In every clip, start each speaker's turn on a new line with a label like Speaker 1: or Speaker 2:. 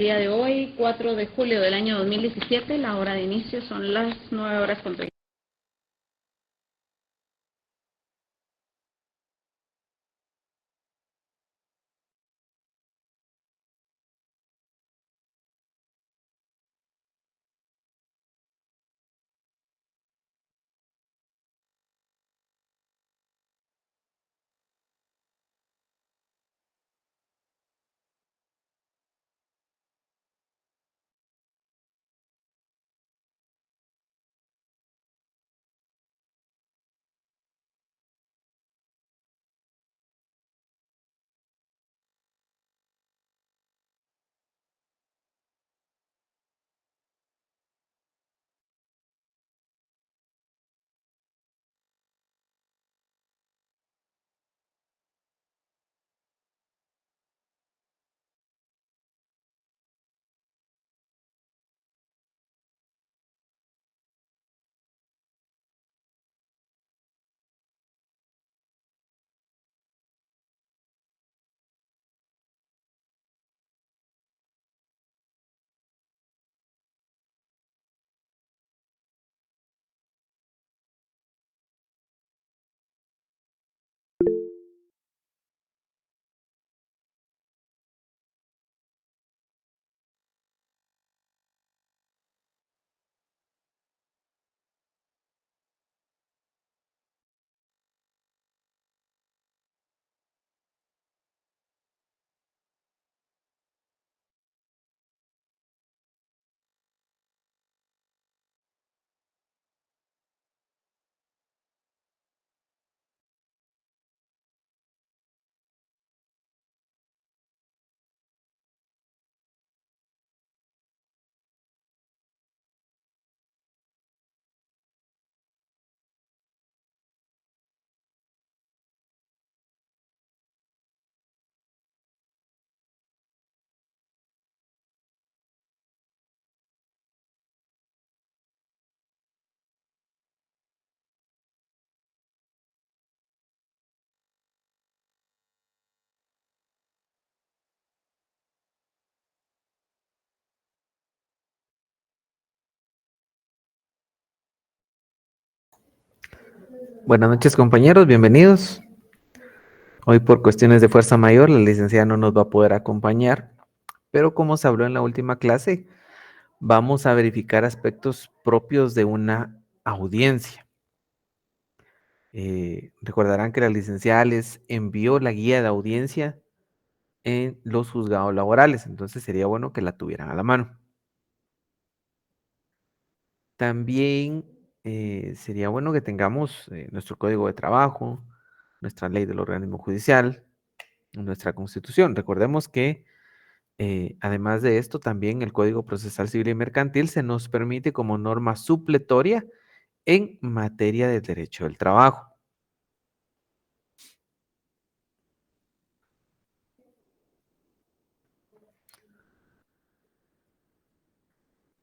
Speaker 1: Día de hoy, 4 de julio del año 2017, la hora de inicio son las 9 horas con 30.
Speaker 2: Buenas noches, compañeros, bienvenidos. Hoy por cuestiones de fuerza mayor la licenciada no nos va a poder acompañar, pero como se habló en la última clase, vamos a verificar aspectos propios de una audiencia. Recordarán que la licenciada les envió la guía de audiencia en los juzgados laborales, entonces sería bueno que la tuvieran a la mano. También sería bueno que tengamos nuestro código de trabajo, nuestra ley del organismo judicial, nuestra constitución. Recordemos que además de esto, también el Código Procesal Civil y Mercantil se nos permite como norma supletoria en materia de derecho del trabajo.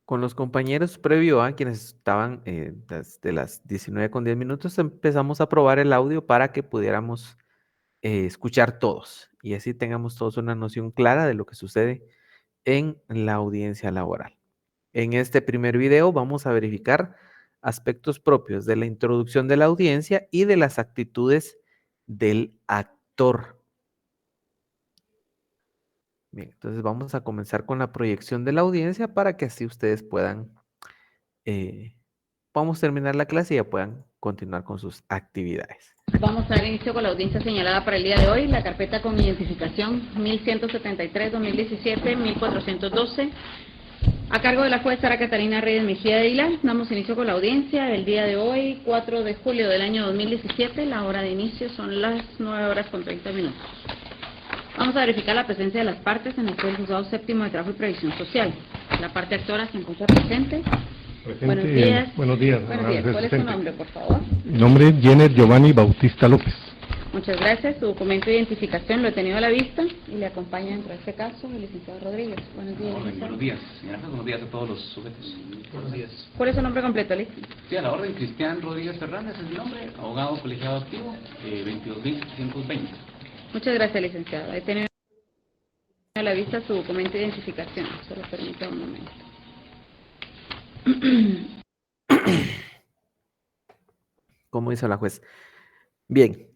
Speaker 2: Con los compañeros previo a quienes estaban desde las 19:10 empezamos a probar el audio para que pudiéramos escuchar todos y así tengamos todos una noción clara de lo que sucede en la audiencia laboral. En este primer video vamos a verificar aspectos propios de la introducción de la audiencia y de las actitudes del actor. Bien, entonces vamos a comenzar con la proyección de la audiencia para que así ustedes puedan, podamos terminar la clase y ya puedan continuar con sus actividades.
Speaker 1: Vamos a dar inicio con la audiencia señalada para el día de hoy, la carpeta con identificación 1173-2017-1412, a cargo de la juez Sara Catalina Reyes Mejía de Hilar. Damos inicio con la audiencia del día de hoy, 4 de julio del año 2017, la hora de inicio son las 9 horas con 30 minutos. Vamos a verificar la presencia de las partes en el juzgado séptimo de trabajo y previsión social. La parte actora se encuentra presente. Buenos días.
Speaker 3: Buenos días.
Speaker 1: Buenos días. ¿Cuál es su nombre, por favor?
Speaker 3: Mi nombre es Jenner Giovanni Bautista López.
Speaker 1: Muchas gracias. Su documento de identificación lo he tenido a la vista y le acompaña dentro de este caso el licenciado Rodríguez. Buenos días.
Speaker 4: Buenos días, señora. Buenos días a todos los sujetos. Buenos días.
Speaker 1: ¿Cuál es su nombre completo, Lic?
Speaker 4: Sí, a la orden, Cristian Rodríguez Fernández es mi nombre, abogado colegiado activo, 22.620.
Speaker 1: Muchas gracias, licenciado. He tenido A la vista su documento de identificación. Solo permita un momento.
Speaker 2: ¿Cómo dice la juez? Bien,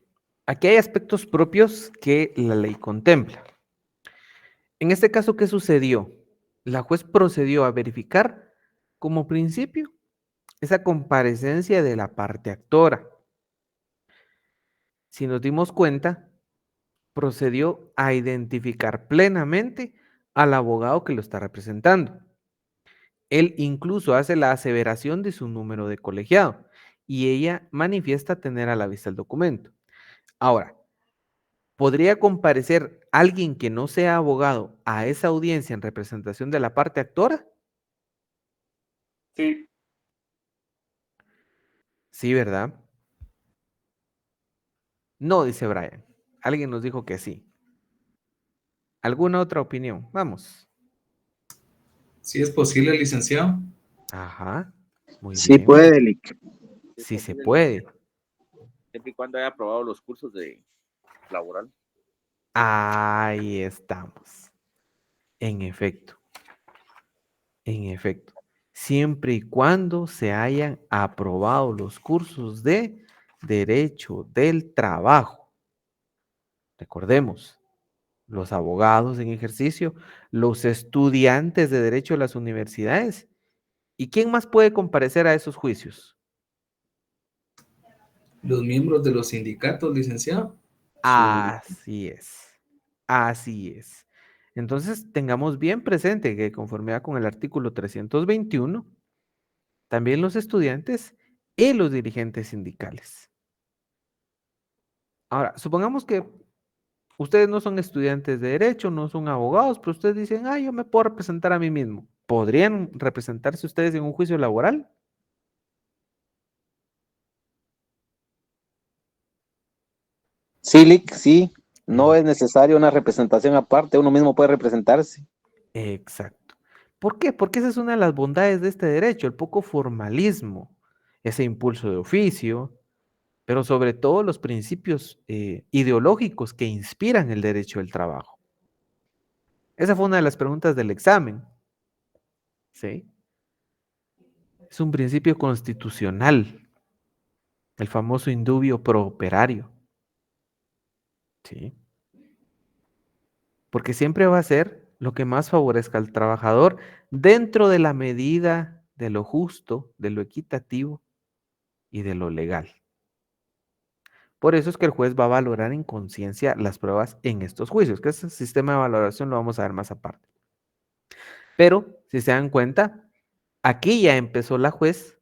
Speaker 2: aquí hay aspectos propios que la ley contempla. En este caso, ¿qué sucedió? La juez procedió a verificar como principio esa comparecencia de la parte actora. Si nos dimos cuenta, procedió a identificar plenamente al abogado que lo está representando. Él incluso hace la aseveración de su número de colegiado y ella manifiesta tener a la vista el documento. Ahora, ¿podría comparecer alguien que no sea abogado a esa audiencia en representación de la parte actora?
Speaker 4: Sí.
Speaker 2: Sí, ¿verdad? No, dice Brian. Alguien nos dijo que sí. ¿Alguna otra opinión? Vamos.
Speaker 5: Sí es posible, licenciado.
Speaker 2: Ajá, muy
Speaker 6: Sí
Speaker 2: bien.
Speaker 6: puede, Lic.
Speaker 2: Sí se puede.
Speaker 7: Siempre y cuando haya aprobado los cursos de laboral.
Speaker 2: Ahí estamos. En efecto. En efecto. Siempre y cuando se hayan aprobado los cursos de Derecho del Trabajo. Recordemos, los abogados en ejercicio, los estudiantes de Derecho de las universidades. ¿Y quién más puede comparecer a esos juicios?
Speaker 5: Los miembros de los sindicatos, licenciado.
Speaker 2: Así es. Así es. Entonces, tengamos bien presente que conforme con el artículo 321, también los estudiantes y los dirigentes sindicales. Ahora, supongamos que ustedes no son estudiantes de derecho, no son abogados, pero ustedes dicen, yo me puedo representar a mí mismo. ¿Podrían representarse ustedes en un juicio laboral?
Speaker 6: Sí, Lic, sí. No
Speaker 2: Mm,
Speaker 6: es necesaria una representación aparte, uno mismo puede representarse.
Speaker 2: Exacto. ¿Por qué? Porque esa es una de las bondades de este derecho, el poco formalismo, ese impulso de oficio, pero sobre todo los principios ideológicos que inspiran el derecho del trabajo. Esa fue una de las preguntas del examen, ¿sí? Es un principio constitucional, el famoso indubio pro operario, ¿sí? Porque siempre va a ser lo que más favorezca al trabajador dentro de la medida de lo justo, de lo equitativo y de lo legal. Por eso es que el juez va a valorar en conciencia las pruebas en estos juicios, que ese sistema de valoración lo vamos a ver más aparte. Pero, si se dan cuenta, aquí ya empezó la juez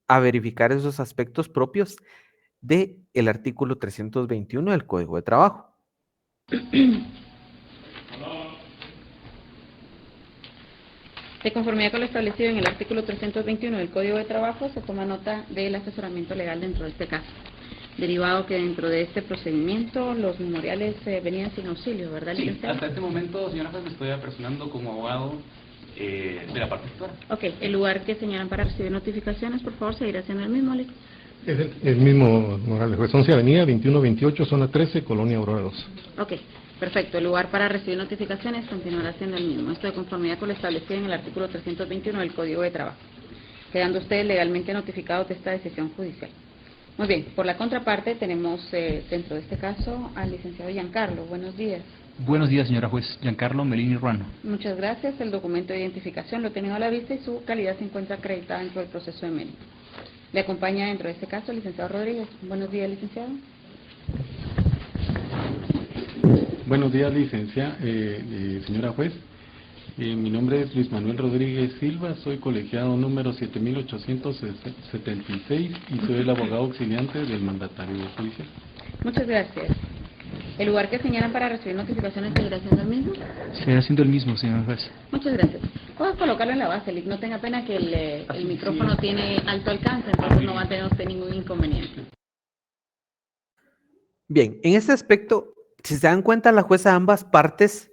Speaker 2: a verificar esos aspectos propios del artículo 321 del Código de Trabajo.
Speaker 1: De conformidad con lo establecido en el artículo 321 del Código de Trabajo, se toma nota del asesoramiento legal dentro de este caso. Derivado que dentro de este procedimiento los memoriales venían sin auxilio, ¿verdad,
Speaker 4: Sí,
Speaker 1: licenciado?
Speaker 4: hasta este momento, señora juez, me estoy apersonando como abogado de la parte actora.
Speaker 1: Ok, el lugar que señalan para recibir notificaciones, por favor, seguirá siendo el mismo, Alex.
Speaker 3: Es el mismo, Morales Juez, 11 Avenida, 2128, zona 13, Colonia Aurora 2.
Speaker 1: Ok, perfecto. El lugar para recibir notificaciones continuará siendo el mismo. Esto de conformidad con lo establecido en el artículo 321 del Código de Trabajo, quedando ustedes legalmente notificados de esta decisión judicial. Muy bien, por la contraparte tenemos dentro de este caso al licenciado Giancarlo. Buenos días.
Speaker 8: Buenos días, señora juez. Giancarlo Melini Ruano.
Speaker 1: Muchas gracias. El documento de identificación lo he tenido a la vista y su calidad se encuentra acreditada dentro del proceso de mérito. Le acompaña dentro de este caso el licenciado Rodríguez. Buenos días, licenciado.
Speaker 9: Buenos días, licenciada, señora juez. Mi nombre es Luis Manuel Rodríguez Silva, soy colegiado número 7876 y soy el abogado auxiliante del mandatario judicial.
Speaker 1: Muchas gracias. ¿El lugar que señalan para recibir notificaciones seguirá siendo el mismo?
Speaker 8: Seguirá siendo el mismo, señora juez.
Speaker 1: Muchas gracias. Puedes colocarlo en la base, Lic. No tenga pena que el micrófono tiene alto alcance, entonces no va a tener usted ningún inconveniente.
Speaker 2: Bien, en este aspecto, si se dan cuenta, la jueza a ambas partes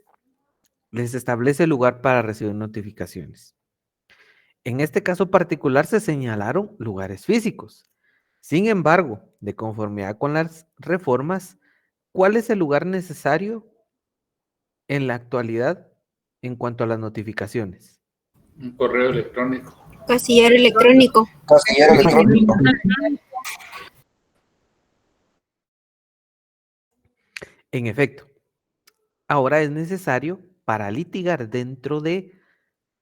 Speaker 2: les establece el lugar para recibir notificaciones. En este caso particular se señalaron lugares físicos. Sin embargo, de conformidad con las reformas, ¿cuál es el lugar necesario en la actualidad en cuanto a las notificaciones?
Speaker 5: Un correo electrónico.
Speaker 10: Casillero electrónico.
Speaker 6: Casillero electrónico.
Speaker 2: En efecto, ahora es necesario para litigar dentro de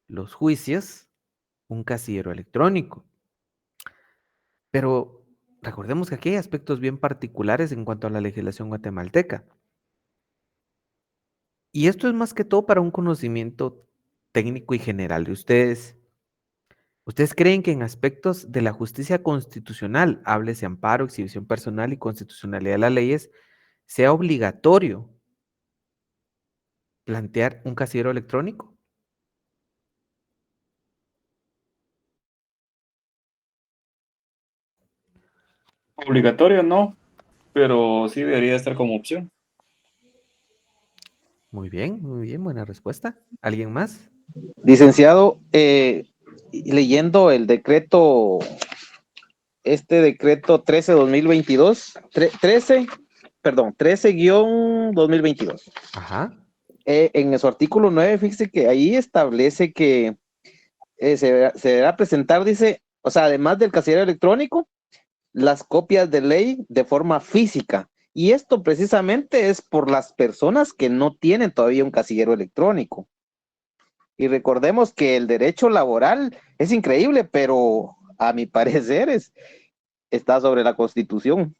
Speaker 2: los juicios un casillero electrónico. Pero recordemos que aquí hay aspectos bien particulares en cuanto a la legislación guatemalteca. Y esto es más que todo para un conocimiento técnico y general de ustedes. ¿Ustedes creen que en aspectos de la justicia constitucional, háblese amparo, exhibición personal y constitucionalidad de las leyes, sea obligatorio plantear un casillero electrónico?
Speaker 4: Obligatorio no, pero sí debería estar como opción.
Speaker 2: Muy bien, buena respuesta. ¿Alguien más?
Speaker 6: Licenciado, leyendo el decreto, este decreto 13-2022, 13-2022.
Speaker 2: Ajá.
Speaker 6: En su artículo 9, fíjese que ahí establece que se deberá presentar, dice, o sea, además del casillero electrónico, las copias de ley de forma física. Y esto precisamente es por las personas que no tienen todavía un casillero electrónico. Y recordemos que el derecho laboral es increíble, pero a mi parecer está sobre la Constitución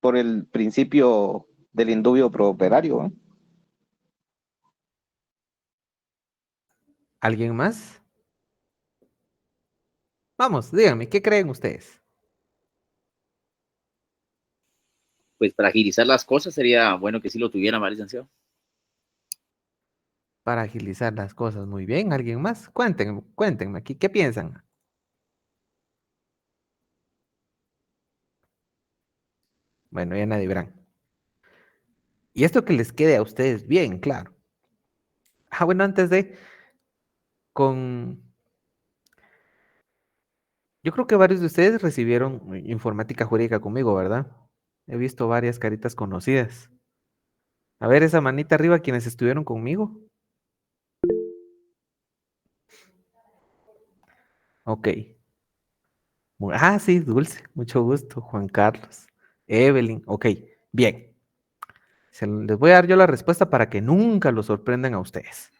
Speaker 6: por el principio del indubio pro operario, ¿eh?
Speaker 2: ¿Alguien más? Vamos, díganme, ¿qué creen ustedes?
Speaker 7: Pues para agilizar las cosas sería bueno que sí lo tuviera, ¿verdad, licenciado?
Speaker 2: Para agilizar las cosas, muy bien. ¿Alguien más? Cuéntenme aquí, ¿qué piensan? Bueno, ya nadie verán. Y esto que les quede a ustedes bien claro. Bueno, antes de, yo creo que varios de ustedes recibieron informática jurídica conmigo, ¿verdad? He visto varias caritas conocidas. A ver, esa manita arriba, quienes estuvieron conmigo. Ok. Sí, Dulce, mucho gusto. Juan Carlos, Evelyn, ok, bien. Les voy a dar yo la respuesta para que nunca lo sorprendan a ustedes.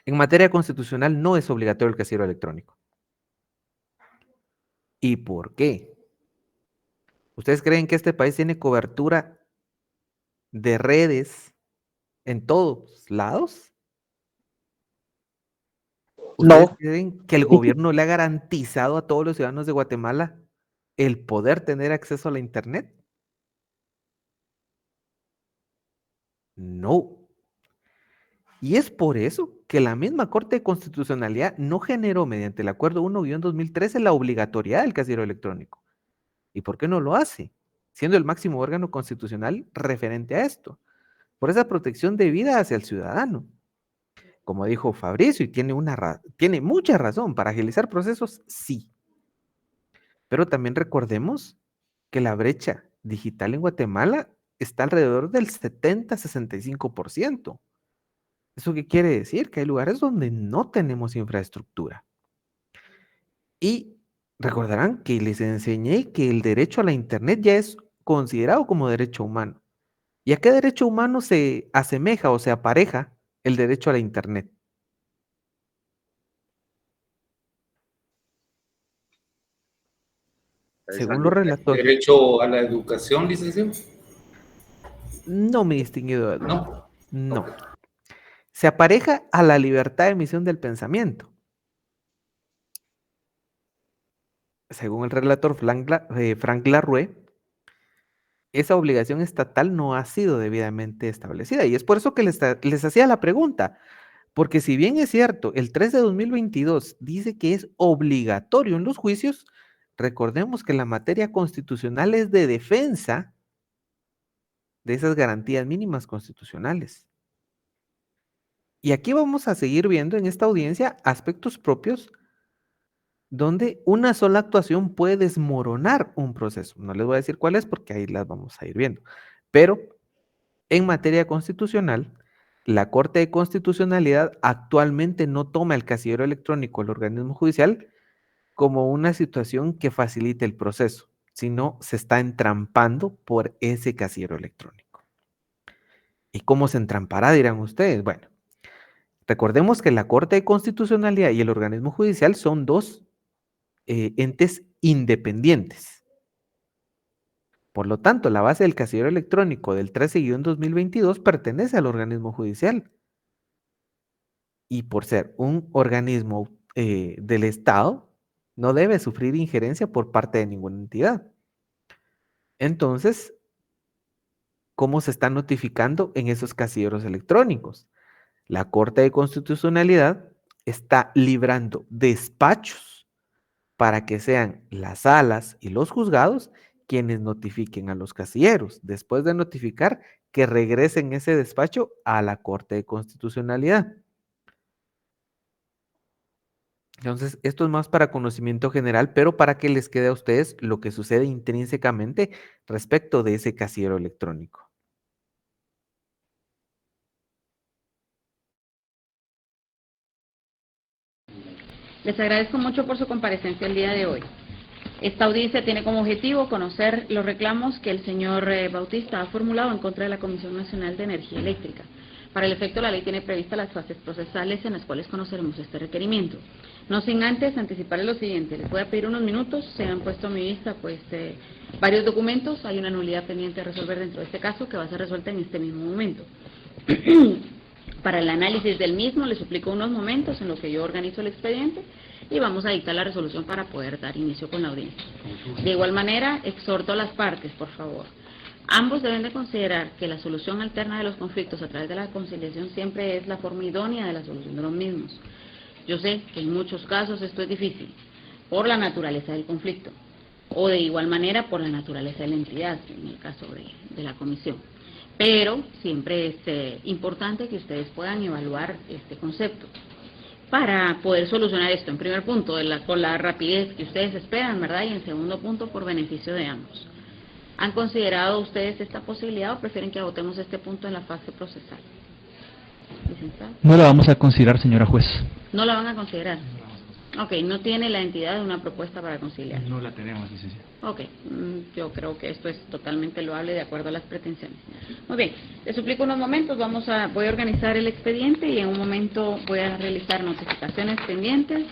Speaker 2: En materia constitucional no es obligatorio el casillero electrónico. ¿Y por qué? ¿Ustedes creen que este país tiene cobertura de redes en todos lados? ¿Ustedes
Speaker 6: No,
Speaker 2: creen que el gobierno le ha garantizado a todos los ciudadanos de Guatemala el poder tener acceso a la Internet? No. Y es por eso que la misma Corte de Constitucionalidad no generó mediante el Acuerdo 1-2013 la obligatoriedad del casillero electrónico. ¿Y por qué no lo hace? Siendo el máximo órgano constitucional referente a esto. Por esa protección debida hacia el ciudadano. Como dijo Fabricio, y tiene mucha razón, para agilizar procesos, sí. Pero también recordemos que la brecha digital en Guatemala está alrededor del 70-65%. ¿Eso qué quiere decir? Que hay lugares donde no tenemos infraestructura. Y recordarán que les enseñé que el derecho a la Internet ya es considerado como derecho humano. ¿Y a qué derecho humano se asemeja o se apareja el derecho a la Internet? Según los relatores.
Speaker 5: ¿Derecho a la educación, licenciado?
Speaker 2: No, mi distinguido Eduardo.
Speaker 5: No.
Speaker 2: No. Se apareja a la libertad de emisión del pensamiento. Según el relator Frank Larue, esa obligación estatal no ha sido debidamente establecida. Y es por eso que les hacía la pregunta. Porque si bien es cierto, el 3 de 2022 dice que es obligatorio en los juicios, recordemos que la materia constitucional es de defensa de esas garantías mínimas constitucionales. Y aquí vamos a seguir viendo en esta audiencia aspectos propios donde una sola actuación puede desmoronar un proceso. No les voy a decir cuál es porque ahí las vamos a ir viendo. Pero en materia constitucional la Corte de Constitucionalidad actualmente no toma el casillero electrónico del organismo judicial como una situación que facilite el proceso, sino se está entrampando por ese casillero electrónico. ¿Y cómo se entrampará, dirán ustedes? Bueno, recordemos que la Corte de Constitucionalidad y el organismo judicial son dos entes independientes. Por lo tanto, la base del casillero electrónico del 13-2022 pertenece al organismo judicial. Y por ser un organismo del Estado, no debe sufrir injerencia por parte de ninguna entidad. Entonces, ¿cómo se está notificando en esos casilleros electrónicos? La Corte de Constitucionalidad está librando despachos para que sean las salas y los juzgados quienes notifiquen a los casilleros. Después de notificar, que regresen ese despacho a la Corte de Constitucionalidad. Entonces, esto es más para conocimiento general, pero para que les quede a ustedes lo que sucede intrínsecamente respecto de ese casillero electrónico.
Speaker 1: Les agradezco mucho por su comparecencia el día de hoy. Esta audiencia tiene como objetivo conocer los reclamos que el señor Bautista ha formulado en contra de la Comisión Nacional de Energía Eléctrica. Para el efecto, la ley tiene previstas las fases procesales en las cuales conoceremos este requerimiento. No sin antes anticiparles lo siguiente, les voy a pedir unos minutos, se han puesto a mi vista varios documentos, hay una nulidad pendiente a resolver dentro de este caso que va a ser resuelta en este mismo momento. Para el análisis del mismo, les suplico unos momentos en lo que yo organizo el expediente y vamos a dictar la resolución para poder dar inicio con la audiencia. De igual manera, exhorto a las partes, por favor. Ambos deben de considerar que la solución alterna de los conflictos a través de la conciliación siempre es la forma idónea de la solución de los mismos. Yo sé que en muchos casos esto es difícil, por la naturaleza del conflicto, o de igual manera por la naturaleza de la entidad, en el caso de la comisión. Pero siempre es importante que ustedes puedan evaluar este concepto para poder solucionar esto, en primer punto, con la rapidez que ustedes esperan, ¿verdad? Y en segundo punto, por beneficio de ambos. ¿Han considerado ustedes esta posibilidad o prefieren que agotemos este punto en la fase procesal? ¿Licenciado?
Speaker 8: No la vamos a considerar, señora juez.
Speaker 1: ¿No la van a considerar? Ok, ¿no tiene la entidad una propuesta para conciliar?
Speaker 8: No la tenemos, licenciada.
Speaker 1: Ok, yo creo que esto es totalmente loable de acuerdo a las pretensiones. Muy bien, les suplico unos momentos, voy a organizar el expediente y en un momento voy a realizar notificaciones pendientes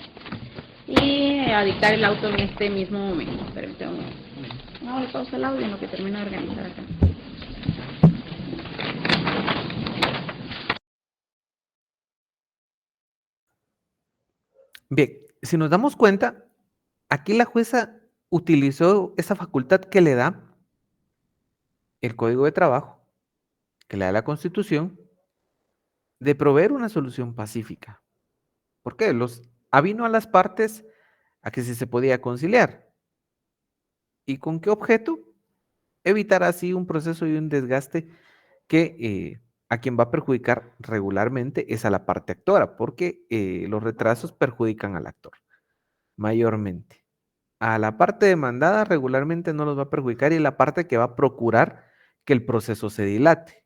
Speaker 1: y a dictar el auto en este mismo momento. Permítanme un momento. No, le pausa el audio en lo que termino de organizar acá.
Speaker 2: Bien, si nos damos cuenta, aquí la jueza utilizó esa facultad que le da el Código de Trabajo, que le da la Constitución, de proveer una solución pacífica. ¿Por qué? Avino a las partes a que si se podía conciliar. ¿Y con qué objeto? Evitar así un proceso y un desgaste que a quien va a perjudicar regularmente es a la parte actora, porque los retrasos perjudican al actor, mayormente. A la parte demandada regularmente no los va a perjudicar y es la parte que va a procurar que el proceso se dilate.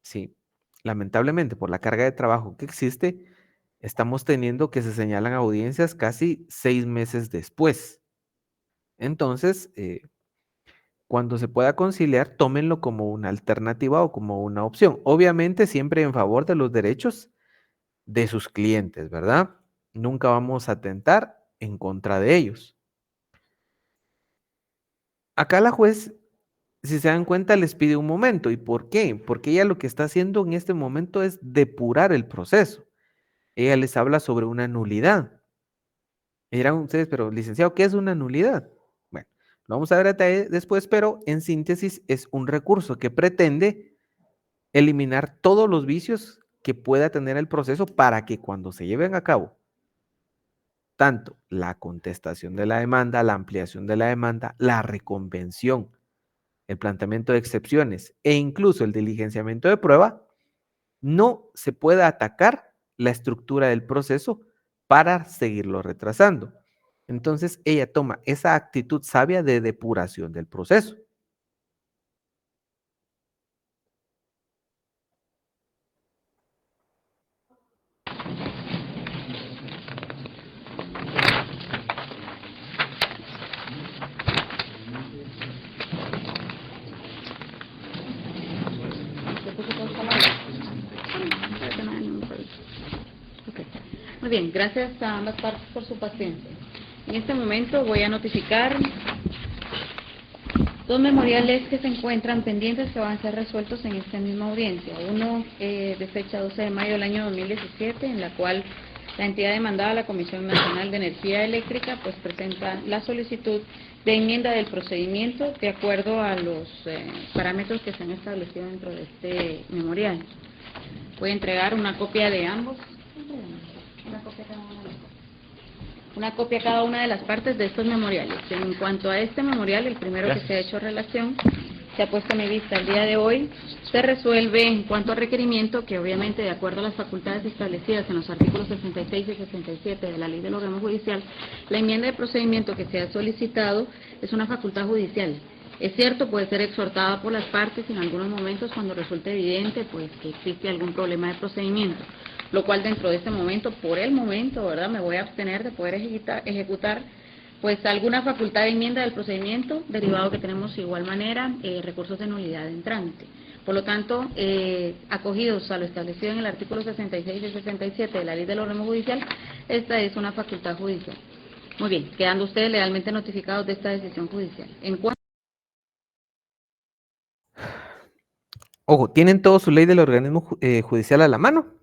Speaker 2: Sí, lamentablemente por la carga de trabajo que existe, estamos teniendo que se señalan audiencias casi 6 meses después. Entonces, cuando se pueda conciliar, tómenlo como una alternativa o como una opción. Obviamente siempre en favor de los derechos de sus clientes, ¿verdad? Nunca vamos a atentar en contra de ellos. Acá la juez, si se dan cuenta, les pide un momento. ¿Y por qué? Porque ella lo que está haciendo en este momento es depurar el proceso. Ella les habla sobre una nulidad. Y dirán ustedes, pero licenciado, ¿qué es una nulidad? Bueno, lo vamos a ver después, pero en síntesis es un recurso que pretende eliminar todos los vicios que pueda tener el proceso para que cuando se lleven a cabo tanto la contestación de la demanda, la ampliación de la demanda, la reconvención, el planteamiento de excepciones e incluso el diligenciamiento de prueba, no se pueda atacar la estructura del proceso para seguirlo retrasando. Entonces ella toma esa actitud sabia de depuración del proceso.
Speaker 1: Muy bien, gracias a ambas partes por su paciencia. En este momento voy a notificar dos memoriales que se encuentran pendientes que van a ser resueltos en esta misma audiencia. Uno de fecha 12 de mayo del año 2017, en la cual la entidad demandada, la Comisión Nacional de Energía Eléctrica, pues presenta la solicitud de enmienda del procedimiento de acuerdo a los parámetros que se han establecido dentro de este memorial. Voy a entregar una copia de ambos. Una copia a cada una de las partes de estos memoriales. En cuanto a este memorial, el primero que se ha hecho relación, se ha puesto a mi vista el día de hoy, se resuelve en cuanto a requerimiento, que obviamente de acuerdo a las facultades establecidas en los artículos 66 y 67 de la Ley del Órgano Judicial, la enmienda de procedimiento que se ha solicitado es una facultad judicial. Es cierto, puede ser exhortada por las partes en algunos momentos cuando resulte evidente pues que existe algún problema de procedimiento, lo cual dentro de este momento, por el momento, ¿verdad?, me voy a abstener de poder ejecutar pues alguna facultad de enmienda del procedimiento, derivado que tenemos de igual manera recursos de nulidad en trámite. Por lo tanto, acogidos a lo establecido en el artículo 66 y 67 de la Ley del Órgano Judicial, esta es una facultad judicial. Muy bien, quedando ustedes legalmente notificados de esta decisión judicial. En cuanto
Speaker 2: Ojo, ¿tienen todo su ley del organismo judicial a la mano?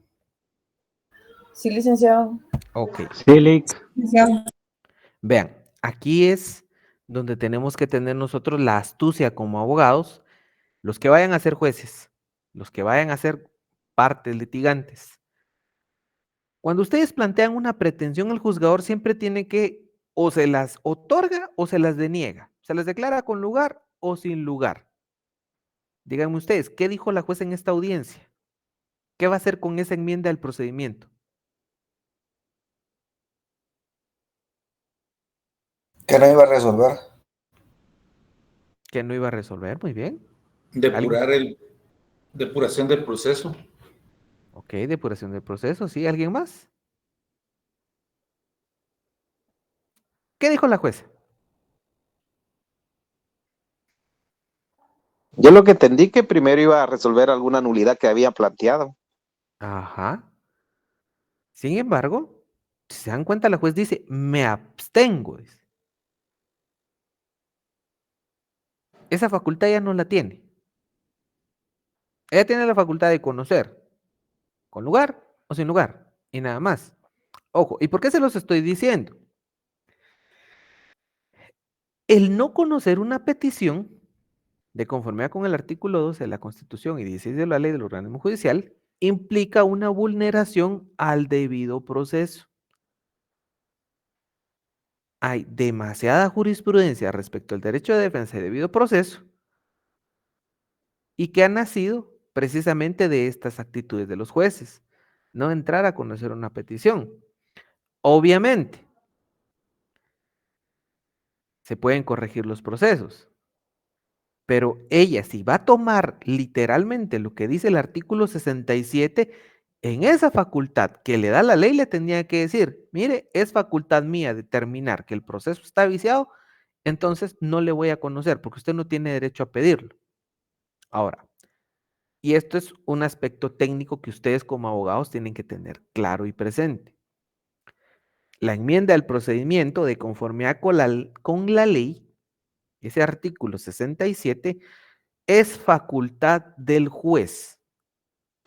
Speaker 11: Sí, licenciado.
Speaker 2: Ok.
Speaker 8: Sí, Lick.
Speaker 11: Licenciado.
Speaker 2: Vean, aquí es donde tenemos que tener nosotros la astucia como abogados, los que vayan a ser jueces, los que vayan a ser partes litigantes. Cuando ustedes plantean una pretensión, el juzgador siempre tiene que o se las otorga o se las deniega. Se las declara con lugar o sin lugar. Díganme ustedes, ¿qué dijo la jueza en esta audiencia? ¿Qué va a hacer con esa enmienda del procedimiento?
Speaker 12: ¿Qué no iba a resolver?
Speaker 2: Que no iba a resolver, muy bien.
Speaker 5: Depuración del proceso.
Speaker 2: Ok, depuración del proceso, ¿sí? ¿Alguien más? ¿Qué dijo la jueza?
Speaker 6: Yo lo que entendí que primero iba a resolver alguna nulidad que había planteado.
Speaker 2: Ajá. Sin embargo, si se dan cuenta, la juez dice, me abstengo. Dice. Esa facultad ya no la tiene. Ella tiene la facultad de conocer, con lugar o sin lugar, y nada más. Ojo, ¿y por qué se los estoy diciendo? El no conocer una petición, de conformidad con el artículo 12 de la Constitución y 16 de la Ley del Organismo Judicial, implica una vulneración al debido proceso. Hay demasiada jurisprudencia respecto al derecho de defensa y debido proceso y que ha nacido precisamente de estas actitudes de los jueces, no entrar a conocer una petición. Obviamente, se pueden corregir los procesos, pero ella si va a tomar literalmente lo que dice el artículo 67, en esa facultad que le da la ley le tenía que decir, mire, es facultad mía determinar que el proceso está viciado, entonces no le voy a conocer porque usted no tiene derecho a pedirlo. Ahora, y esto es un aspecto técnico que ustedes como abogados tienen que tener claro y presente. La enmienda del procedimiento de conformidad con la ley, ese artículo 67, es facultad del juez.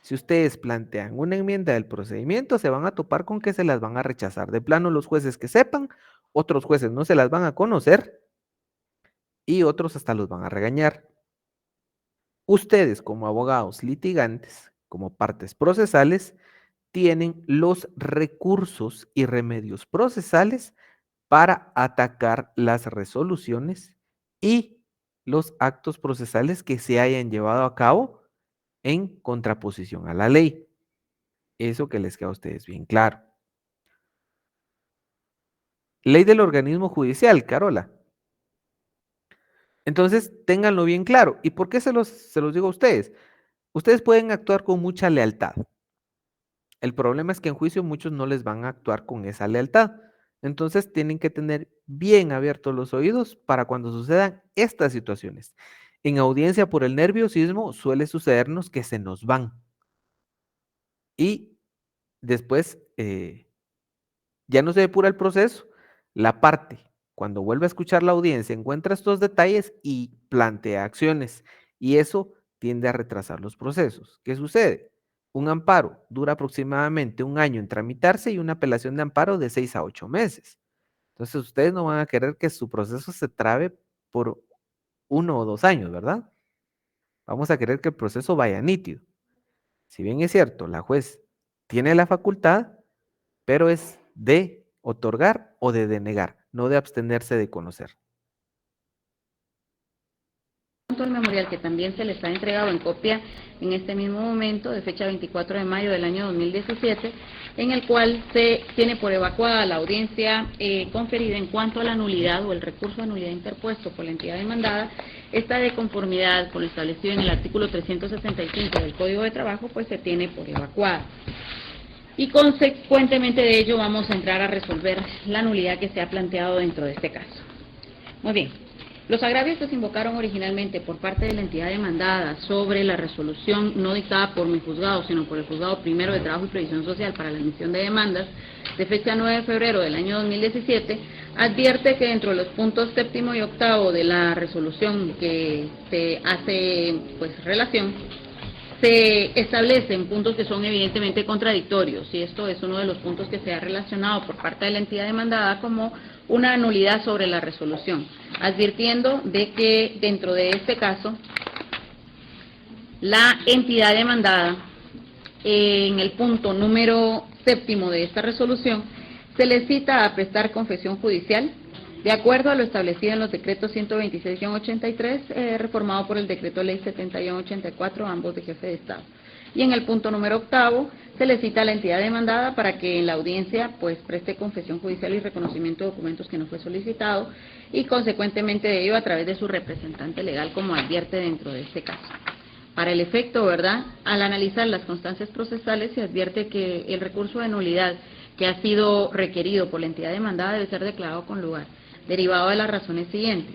Speaker 2: Si ustedes plantean una enmienda del procedimiento, se van a topar con que se las van a rechazar. De plano, los jueces que sepan, otros jueces no se las van a conocer y otros hasta los van a regañar. Ustedes como abogados litigantes, como partes procesales, tienen los recursos y remedios procesales para atacar las resoluciones y los actos procesales que se hayan llevado a cabo en contraposición a la ley. Eso que les queda a ustedes bien claro. Ley del organismo judicial, Carola. Entonces, ténganlo bien claro. ¿Y por qué se los digo a ustedes? Ustedes pueden actuar con mucha lealtad. El problema es que en juicio muchos no les van a actuar con esa lealtad. Entonces, tienen que tener bien abiertos los oídos para cuando sucedan estas situaciones. En audiencia por el nerviosismo suele sucedernos que se nos van. Y después ya no se depura el proceso, la parte, cuando vuelve a escuchar la audiencia, encuentra estos detalles y plantea acciones. Y eso tiende a retrasar los procesos. ¿Qué sucede? Un amparo dura aproximadamente 1 año en tramitarse y una apelación de amparo de 6 a 8 meses. Entonces, ustedes no van a querer que su proceso se trabe por 1 o 2 años, ¿verdad? Vamos a querer que el proceso vaya nítido. Si bien es cierto, la juez tiene la facultad, pero es de otorgar o de denegar, no de abstenerse de conocer.
Speaker 1: El memorial que también se les ha entregado en copia en este mismo momento, de fecha 24 de mayo del año 2017, en el cual se tiene por evacuada la audiencia conferida en cuanto a la nulidad o el recurso de nulidad interpuesto por la entidad demandada, está de conformidad con lo establecido en el artículo 365 del Código de Trabajo, pues se tiene por evacuada. Y consecuentemente de ello vamos a entrar a resolver la nulidad que se ha planteado dentro de este caso. Muy bien. Los agravios que se invocaron originalmente por parte de la entidad demandada sobre la resolución no dictada por mi juzgado, sino por el Juzgado Primero de Trabajo y Previsión Social para la admisión de demandas, de fecha 9 de febrero del año 2017, advierte que dentro de los puntos 7º y 8º de la resolución que se hace relación, se establecen puntos que son evidentemente contradictorios, y esto es uno de los puntos que se ha relacionado por parte de la entidad demandada como una nulidad sobre la resolución, advirtiendo de que dentro de este caso, la entidad demandada, en el punto número 7º de esta resolución, se le cita a prestar confesión judicial, de acuerdo a lo establecido en los decretos 126-83, reformado por el decreto ley 70-84, ambos de jefe de Estado. Y en el punto número 8º, se le cita a la entidad demandada para que en la audiencia preste confesión judicial y reconocimiento de documentos que no fue solicitado, y consecuentemente de ello a través de su representante legal, como advierte dentro de este caso. Para el efecto, ¿verdad?, al analizar las constancias procesales se advierte que el recurso de nulidad que ha sido requerido por la entidad demandada debe ser declarado con lugar, derivado de las razones siguientes.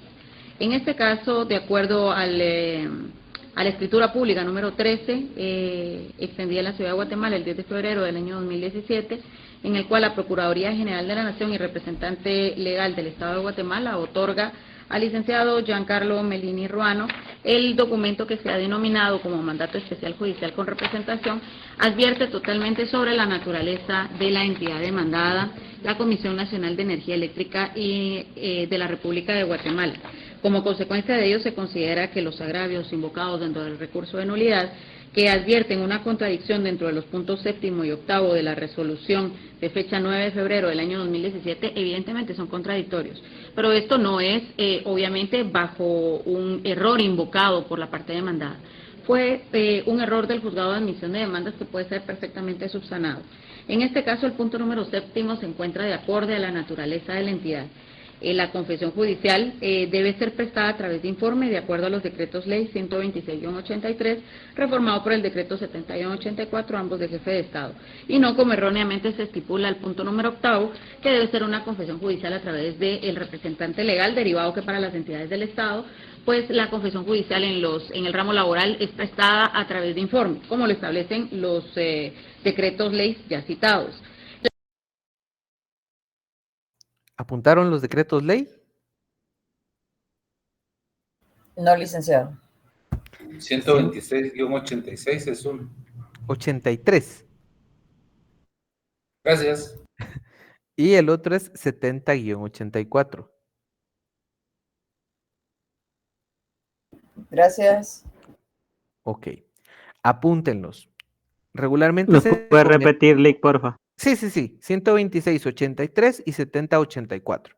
Speaker 1: En este caso, de acuerdo a la escritura pública número 13, extendida en la Ciudad de Guatemala el 10 de febrero del año 2017, en el cual la Procuraduría General de la Nación y representante legal del Estado de Guatemala otorga al licenciado Giancarlo Melini Ruano el documento que se ha denominado como mandato especial judicial con representación, advierte totalmente sobre la naturaleza de la entidad demandada, la Comisión Nacional de Energía Eléctrica y de la República de Guatemala. Como consecuencia de ello, se considera que los agravios invocados dentro del recurso de nulidad, que advierten una contradicción dentro de los puntos 7º y 8º de la resolución de fecha 9 de febrero del año 2017, evidentemente son contradictorios. Pero esto no es, obviamente, bajo un error invocado por la parte demandada. Fue un error del juzgado de admisión de demandas que puede ser perfectamente subsanado. En este caso, el punto número 7º se encuentra de acorde a la naturaleza de la entidad. La confesión judicial debe ser prestada a través de informe de acuerdo a los decretos ley 126-83, reformado por el decreto 70-84, ambos de jefe de Estado, y no como erróneamente se estipula el punto número 8º, que debe ser una confesión judicial a través del representante legal, derivado que para las entidades del Estado, pues la confesión judicial en el ramo laboral es prestada a través de informe, como lo establecen los decretos ley ya citados.
Speaker 2: ¿Apuntaron los decretos ley?
Speaker 11: No, licenciado.
Speaker 5: 126-86 es uno.
Speaker 2: 83.
Speaker 5: Gracias.
Speaker 2: Y el otro es 70-84.
Speaker 11: Gracias.
Speaker 2: Ok. Apúntenlos. Regularmente
Speaker 13: ¿Los puede repetir, Lick, porfa?
Speaker 2: Sí. 126-83 y 70-84.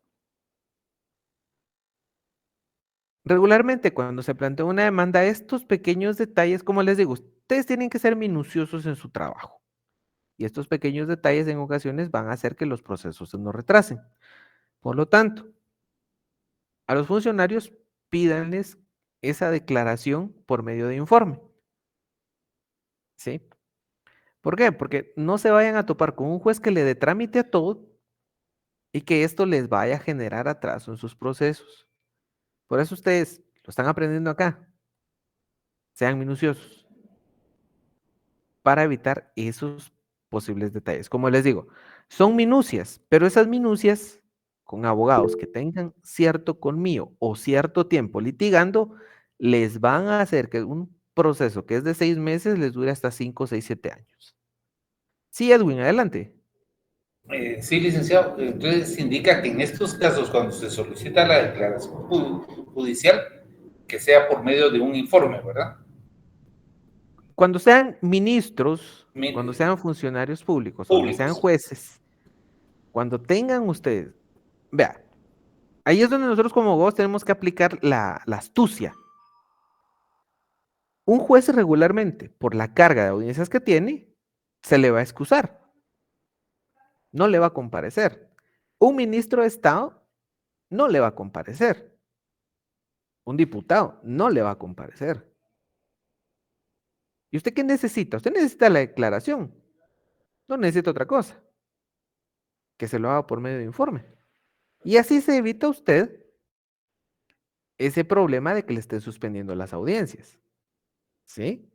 Speaker 2: Regularmente cuando se plantea una demanda, estos pequeños detalles, como les digo, ustedes tienen que ser minuciosos en su trabajo. Y estos pequeños detalles en ocasiones van a hacer que los procesos se nos retrasen. Por lo tanto, a los funcionarios pídanles esa declaración por medio de informe. ¿Sí? ¿Por qué? Porque no se vayan a topar con un juez que le dé trámite a todo y que esto les vaya a generar atraso en sus procesos. Por eso ustedes lo están aprendiendo acá. Sean minuciosos para evitar esos posibles detalles. Como les digo, Son minucias, pero esas minucias con abogados que tengan cierto colmillo o cierto tiempo litigando, les van a hacer que un proceso que es de 6 meses les dure hasta 5, 6, 7 años. Sí, Edwin, adelante.
Speaker 5: Sí, licenciado. Entonces indica que en estos casos, cuando se solicita la declaración judicial, que sea por medio de un informe, ¿verdad?
Speaker 2: Cuando sean ministros, cuando sean funcionarios públicos, cuando sean jueces, cuando tengan ustedes, vea, ahí es donde nosotros como abogados tenemos que aplicar la astucia. Un juez regularmente, por la carga de audiencias que tiene, se le va a excusar. No le va a comparecer. Un ministro de Estado no le va a comparecer. Un diputado no le va a comparecer. ¿Y usted qué necesita? Usted necesita la declaración. No necesita otra cosa. Que se lo haga por medio de informe. Y así se evita usted ese problema de que le estén suspendiendo las audiencias. ¿Sí?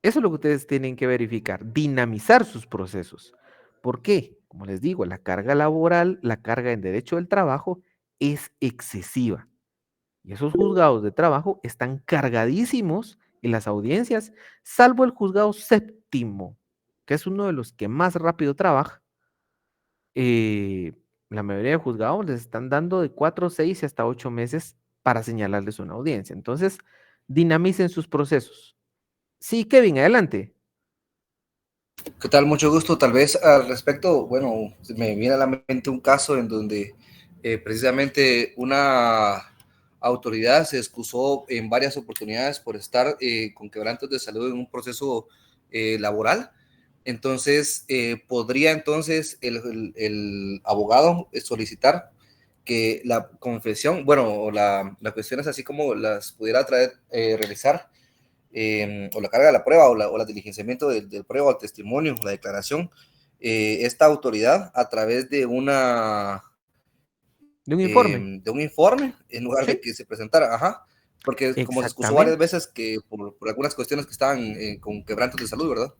Speaker 2: Eso es lo que ustedes tienen que verificar, dinamizar sus procesos. ¿Por qué? Como les digo, la carga laboral, la carga en derecho del trabajo es excesiva. Y esos juzgados de trabajo están cargadísimos y las audiencias, salvo el juzgado séptimo, que es uno de los que más rápido trabaja, la mayoría de juzgados les están dando de 4, 6 y hasta 8 meses para señalarles una audiencia. Entonces, dinamicen sus procesos. Sí, Kevin, adelante.
Speaker 12: ¿Qué tal? Mucho gusto. Tal vez al respecto, bueno, me viene a la mente un caso en donde precisamente una autoridad se excusó en varias oportunidades por estar con quebrantos de salud en un proceso laboral. Entonces, podría entonces el abogado solicitar que la confesión, bueno, la cuestión es así como las pudiera realizar, o la carga de la prueba o la diligenciamiento del prueba o el testimonio, la declaración, esta autoridad a través de un informe en lugar de que se presentara, porque como se excusó varias veces que por algunas cuestiones que estaban con quebrantos de salud, ¿verdad?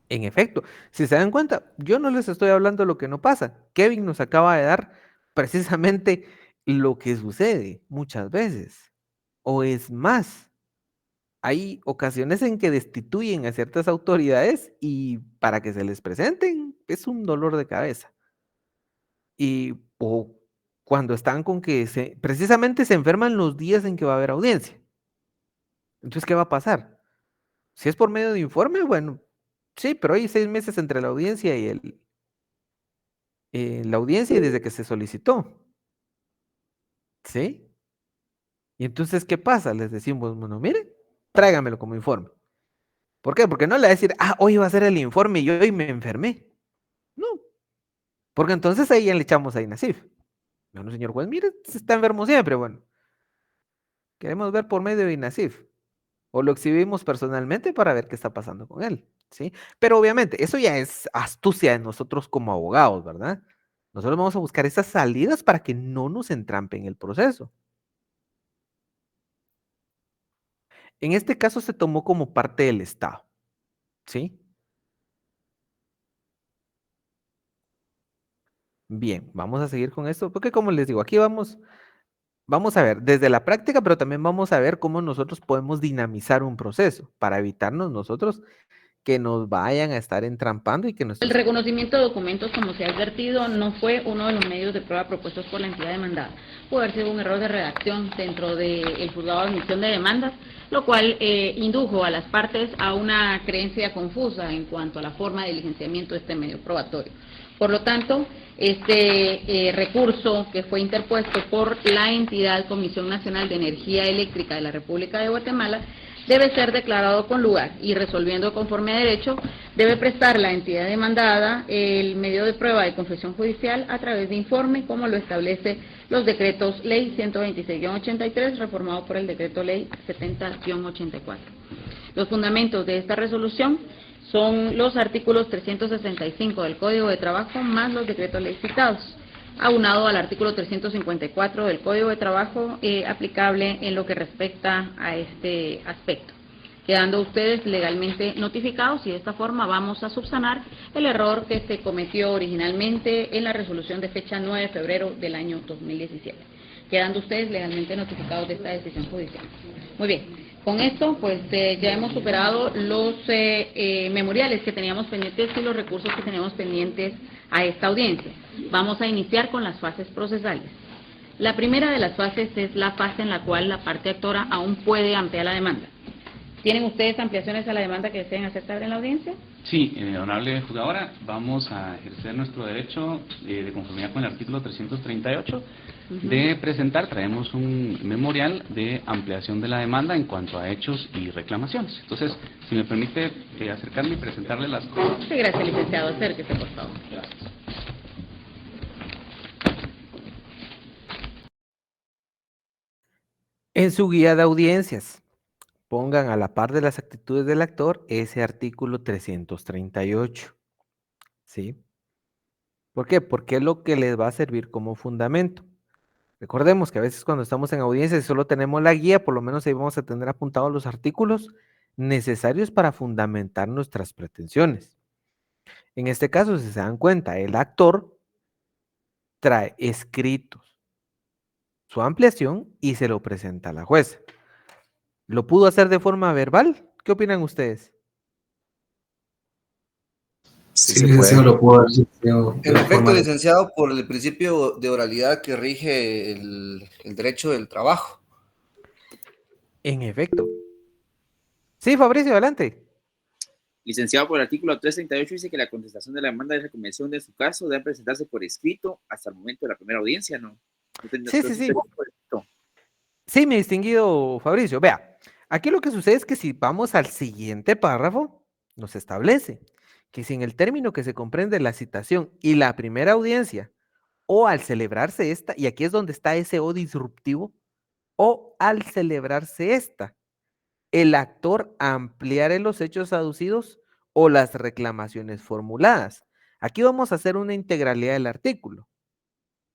Speaker 2: En efecto, si se dan cuenta, yo no les estoy hablando de lo que no pasa. Kevin nos acaba de dar precisamente lo que sucede muchas veces, o es más. Hay ocasiones en que destituyen a ciertas autoridades y para que se les presenten es un dolor de cabeza. O cuando están con que precisamente se enferman los días en que va a haber audiencia. Entonces, ¿qué va a pasar? Si es por medio de informe, bueno, sí, pero hay 6 meses entre la audiencia y la audiencia y desde que se solicitó. ¿Sí? Y entonces, ¿qué pasa? Les decimos, bueno, mire, tráigamelo como informe. ¿Por qué? Porque no le va a decir, hoy va a ser el informe y hoy me enfermé. No. Porque entonces ahí ya le echamos a INASIF. Bueno, señor juez, mire, se está enfermo siempre, bueno. Queremos ver por medio de INASIF. O lo exhibimos personalmente para ver qué está pasando con él, ¿sí? Pero obviamente, eso ya es astucia de nosotros como abogados, ¿verdad? Nosotros vamos a buscar esas salidas para que no nos entrampe en el proceso. En este caso se tomó como parte del Estado, ¿sí? Bien, vamos a seguir con esto, porque como les digo, aquí vamos a ver desde la práctica, pero también vamos a ver cómo nosotros podemos dinamizar un proceso para evitarnos nosotros que nos vayan a estar entrampando y que nuestros...
Speaker 1: El reconocimiento de documentos, como se ha advertido, no fue uno de los medios de prueba propuestos por la entidad demandada. Puede haber sido un error de redacción dentro del juzgado de admisión de demandas, lo cual indujo a las partes a una creencia confusa en cuanto a la forma de diligenciamiento de este medio probatorio. Por lo tanto, este recurso que fue interpuesto por la entidad Comisión Nacional de Energía Eléctrica de la República de Guatemala debe ser declarado con lugar y resolviendo conforme a derecho, debe prestar la entidad demandada el medio de prueba de confesión judicial a través de informe, como lo establece los decretos Ley 126-83, reformado por el Decreto Ley 70-84. Los fundamentos de esta resolución son los artículos 365 del Código de Trabajo más los decretos ley citados, aunado al artículo 354 del Código de Trabajo aplicable en lo que respecta a este aspecto. quedando ustedes legalmente notificados y de esta forma vamos a subsanar el error que se cometió originalmente en la resolución de fecha 9 de febrero del año 2017, quedando ustedes legalmente notificados de esta decisión judicial. Muy bien, con esto pues ya hemos superado los memoriales que teníamos pendientes y los recursos que teníamos pendientes a esta audiencia. Vamos a iniciar con las fases procesales. La primera de las fases es la fase en la cual la parte actora aún puede ampliar la demanda. ¿Tienen ustedes ampliaciones a la demanda que deseen aceptar en la audiencia?
Speaker 4: Sí, honorable juzgadora, vamos a ejercer nuestro derecho de conformidad con el artículo 338 de presentar, traemos un memorial de ampliación de la demanda en cuanto a hechos y reclamaciones. Entonces, si me permite acercarme y presentarle las cosas.
Speaker 1: Sí, gracias, licenciado. Acérquese, por favor.
Speaker 4: Gracias.
Speaker 2: En su guía de audiencias, pongan a la par de las actitudes del actor ese artículo 338. ¿Sí? ¿Por qué? Porque es lo que les va a servir como fundamento. Recordemos que a veces cuando estamos en audiencias y solo tenemos la guía, por lo menos ahí vamos a tener apuntados los artículos necesarios para fundamentar nuestras pretensiones. En este caso, si se dan cuenta, el actor trae escritos su ampliación y se lo presenta a la jueza. ¿Lo pudo hacer de forma verbal? ¿Qué opinan ustedes?
Speaker 12: Sí, licenciado, lo puedo hacer. En efecto, licenciado, por el principio de oralidad que rige el derecho del trabajo.
Speaker 2: En efecto. Sí, Fabricio, adelante.
Speaker 7: Licenciado, por el artículo 338 dice que la contestación de la demanda de recomendación de su caso debe presentarse por escrito hasta el momento de la primera audiencia, ¿no?
Speaker 2: Sí. Sí, mi distinguido Fabricio. Vea, aquí lo que sucede es que si vamos al siguiente párrafo, nos establece que si en el término que se comprende la citación y la primera audiencia, o al celebrarse esta, y aquí es donde está ese o disruptivo, o al celebrarse esta, el actor ampliare los hechos aducidos o las reclamaciones formuladas. Aquí vamos a hacer una integralidad del artículo,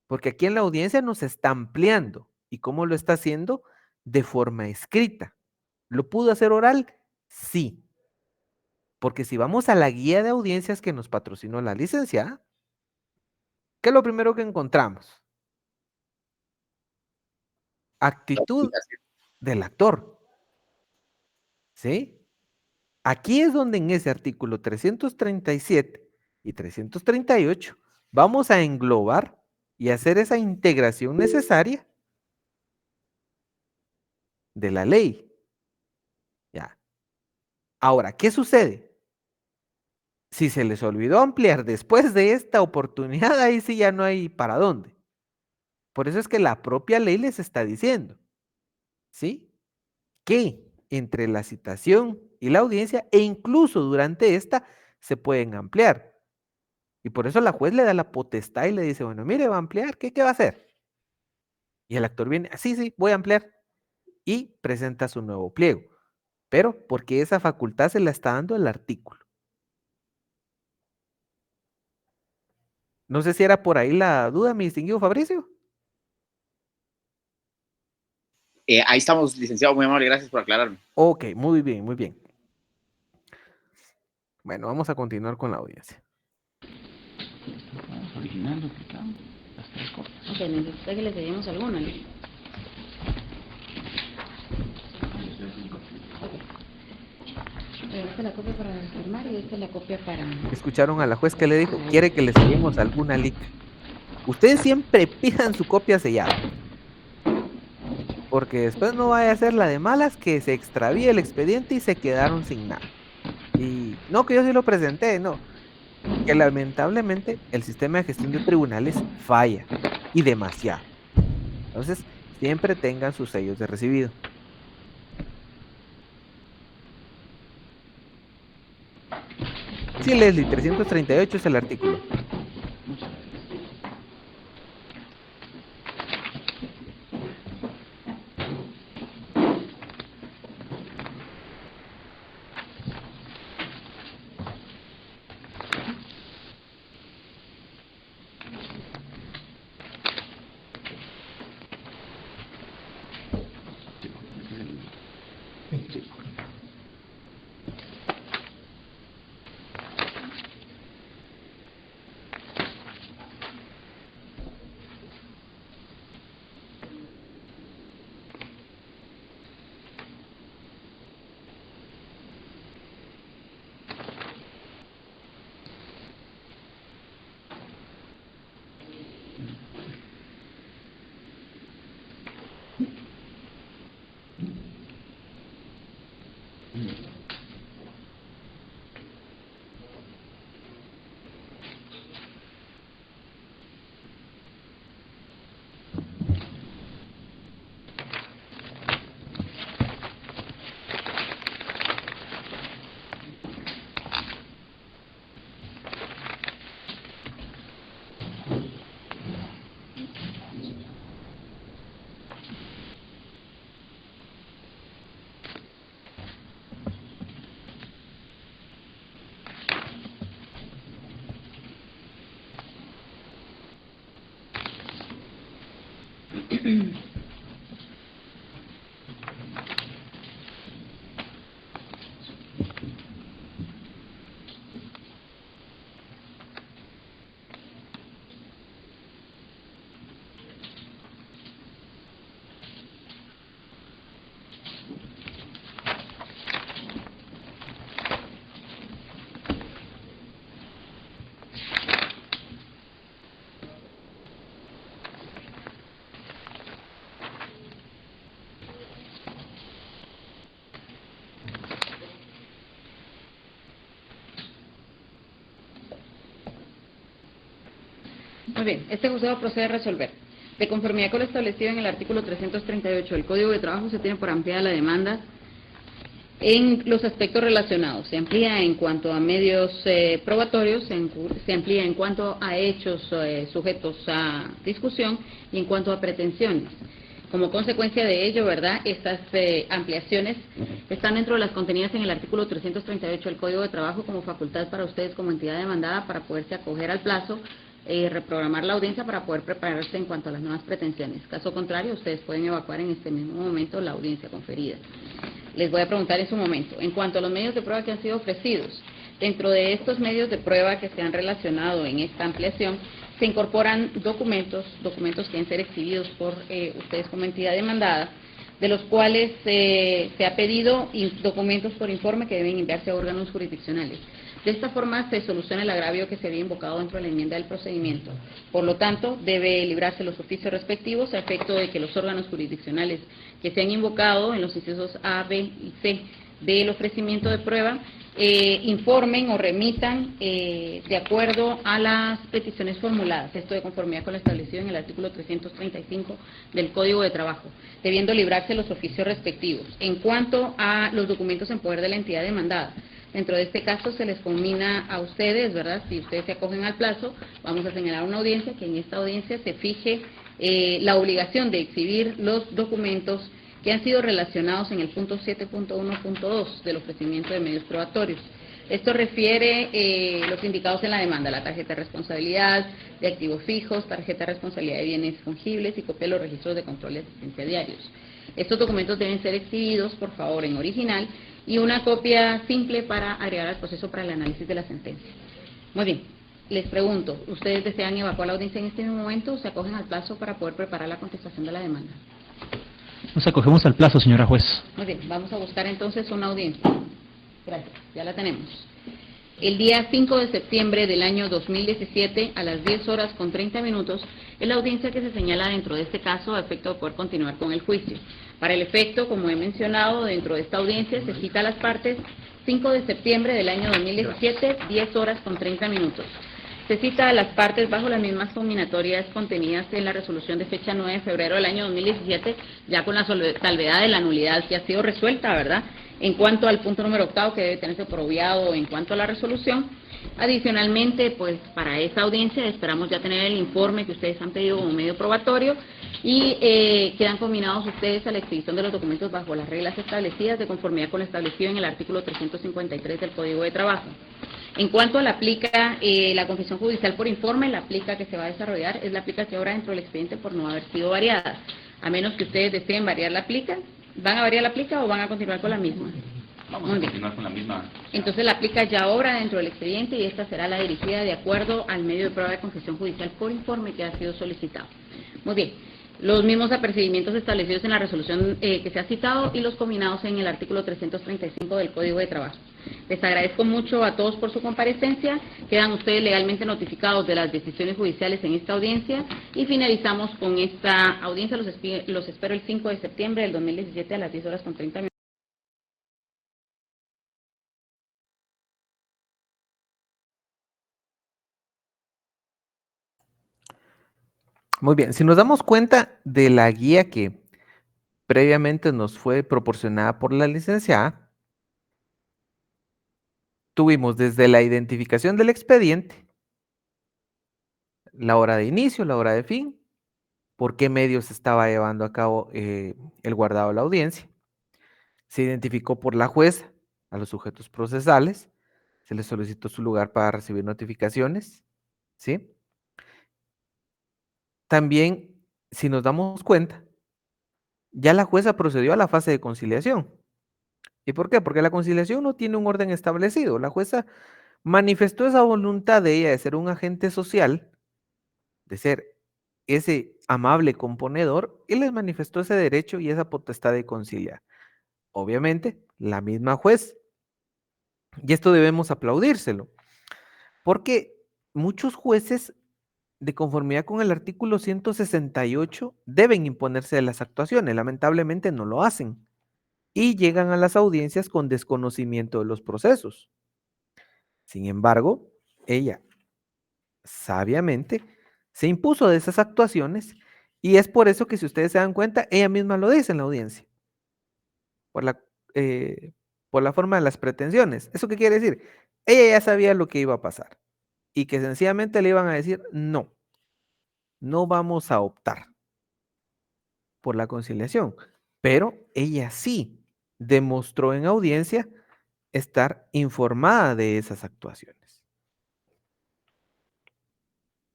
Speaker 2: porque aquí en la audiencia nos está ampliando. ¿Y cómo lo está haciendo? De forma escrita. ¿Lo pudo hacer oral? Sí. Porque si vamos a la guía de audiencias que nos patrocinó la licenciada, ¿qué es lo primero que encontramos? Actitud del actor. ¿Sí? Aquí es donde en ese artículo 337 y 338 vamos a englobar y hacer esa integración necesaria de la ley. Ya. Ahora, ¿qué sucede? Si se les olvidó ampliar después de esta oportunidad, ahí sí ya no hay para dónde. Por eso es que la propia ley les está diciendo, ¿sí? Que entre la citación y la audiencia, e incluso durante esta, se pueden ampliar. Y por eso la juez le da la potestad y le dice, bueno, mire, va a ampliar, ¿qué va a hacer? Y el actor viene, sí, voy a ampliar. Y presenta su nuevo pliego. Pero porque esa facultad se la está dando el artículo. No sé si era por ahí la duda, mi distinguido Fabricio.
Speaker 7: Ahí estamos, licenciado, muy amable, gracias por aclararme.
Speaker 2: Ok, muy bien, muy bien. Bueno, vamos a continuar con la audiencia.
Speaker 4: Original, duplicado, las tres copias.
Speaker 1: Ok, necesita que le seguimos alguna, ¿no? Esta es la copia para firmar y esta es la copia para...
Speaker 2: ¿Escucharon a la juez que le dijo? Quiere que le seguimos alguna lic. Ustedes siempre pidan su copia sellada. Porque después no vaya a ser la de malas que se extravíe el expediente y se quedaron sin nada. Y no, que yo sí lo presenté, no. Que lamentablemente el sistema de gestión de tribunales falla. Y demasiado. Entonces, siempre tengan sus sellos de recibido. Sí, Leslie, 338 es el artículo.
Speaker 1: Muy bien, este juzgado procede a resolver. De conformidad con lo establecido en el artículo 338 del Código de Trabajo, se tiene por ampliada la demanda en los aspectos relacionados. Se amplía en cuanto a medios probatorios, se amplía en cuanto a hechos sujetos a discusión y en cuanto a pretensiones. Como consecuencia de ello, ¿verdad?, estas ampliaciones están dentro de las contenidas en el artículo 338 del Código de Trabajo como facultad para ustedes como entidad demandada para poderse acoger al plazo, reprogramar la audiencia para poder prepararse en cuanto a las nuevas pretensiones. Caso contrario, ustedes pueden evacuar en este mismo momento la audiencia conferida. Les voy a preguntar en su momento, en cuanto a los medios de prueba que han sido ofrecidos, dentro de estos medios de prueba que se han relacionado en esta ampliación, se incorporan documentos que deben ser exhibidos por ustedes como entidad demandada, de los cuales se ha pedido documentos por informe que deben enviarse a órganos jurisdiccionales. De esta forma se soluciona el agravio que se había invocado dentro de la enmienda del procedimiento. Por lo tanto, debe librarse los oficios respectivos a efecto de que los órganos jurisdiccionales que se han invocado en los incisos A, B y C del ofrecimiento de prueba informen o remitan de acuerdo a las peticiones formuladas, esto de conformidad con lo establecido en el artículo 335 del Código de Trabajo, debiendo librarse los oficios respectivos. En cuanto a los documentos en poder de la entidad demandada, dentro de este caso se les combina a ustedes, ¿verdad? Si ustedes se acogen al plazo, vamos a señalar una audiencia, que en esta audiencia se fije la obligación de exhibir los documentos que han sido relacionados en el punto 7.1.2 del ofrecimiento de medios probatorios. Esto refiere los indicados en la demanda, la tarjeta de responsabilidad de activos fijos, tarjeta de responsabilidad de bienes fungibles y copia de los registros de control y asistencia diarios. Estos documentos deben ser exhibidos, por favor, en original y una copia simple para agregar al proceso para el análisis de la sentencia. Muy bien, les pregunto, ¿ustedes desean evacuar la audiencia en este mismo momento o se acogen al plazo para poder preparar la contestación de la demanda?
Speaker 8: Nos acogemos al plazo, señora juez.
Speaker 1: Muy bien, vamos a buscar entonces una audiencia. Gracias, ya la tenemos. El día 5 de septiembre del año 2017, a las 10:30, es la audiencia que se señala dentro de este caso a efecto de poder continuar con el juicio. Para el efecto, como he mencionado, dentro de esta audiencia se cita a las partes 5 de septiembre del año 2017, 10:30. Se cita a las partes bajo las mismas combinatorias contenidas en la resolución de fecha 9 de febrero del año 2017, ya con la salvedad de la nulidad que ha sido resuelta, ¿verdad?, en cuanto al punto número 8 que debe tenerse por obviado en cuanto a la resolución. Adicionalmente, pues para esa audiencia esperamos ya tener el informe que ustedes han pedido como medio probatorio y quedan combinados ustedes a la exhibición de los documentos bajo las reglas establecidas de conformidad con lo establecido en el artículo 353 del Código de Trabajo. En cuanto a la plica, la confesión judicial por informe, la plica que se va a desarrollar es la plica que ahora dentro del expediente por no haber sido variada. A menos que ustedes deseen variar la plica, ¿van a variar la plica o van a continuar con la misma?
Speaker 4: Vamos a continuar con la misma.
Speaker 1: Entonces la plica ya obra dentro del expediente y esta será la dirigida de acuerdo al medio de prueba de confesión judicial por informe que ha sido solicitado. Muy bien. Los mismos apercibimientos establecidos en la resolución que se ha citado y los combinados en el artículo 335 del Código de Trabajo. Les agradezco mucho a todos por su comparecencia. Quedan ustedes legalmente notificados de las decisiones judiciales en esta audiencia y finalizamos con esta audiencia. Los espero el 5 de septiembre del 2017 a las 10:30.
Speaker 2: Muy bien, si nos damos cuenta de la guía que previamente nos fue proporcionada por la licenciada, tuvimos desde la identificación del expediente, la hora de inicio, la hora de fin, por qué medios se estaba llevando a cabo el guardado de la audiencia. Se identificó por la jueza a los sujetos procesales, se les solicitó su lugar para recibir notificaciones, ¿sí? También, si nos damos cuenta, ya la jueza procedió a la fase de conciliación. ¿Y por qué? Porque la conciliación no tiene un orden establecido. La jueza manifestó esa voluntad de ella de ser un agente social, de ser ese amable componedor, y les manifestó ese derecho y esa potestad de conciliar. Obviamente, la misma juez. Y esto debemos aplaudírselo, porque muchos jueces, de conformidad con el artículo 168, deben imponerse de las actuaciones. Lamentablemente no lo hacen y llegan a las audiencias con desconocimiento de los procesos. Sin embargo, ella sabiamente se impuso de esas actuaciones y es por eso que, si ustedes se dan cuenta, ella misma lo dice en la audiencia, por la forma de las pretensiones. ¿Eso qué quiere decir? Ella ya sabía lo que iba a pasar y que sencillamente le iban a decir no, no vamos a optar por la conciliación, pero ella sí demostró en audiencia estar informada de esas actuaciones.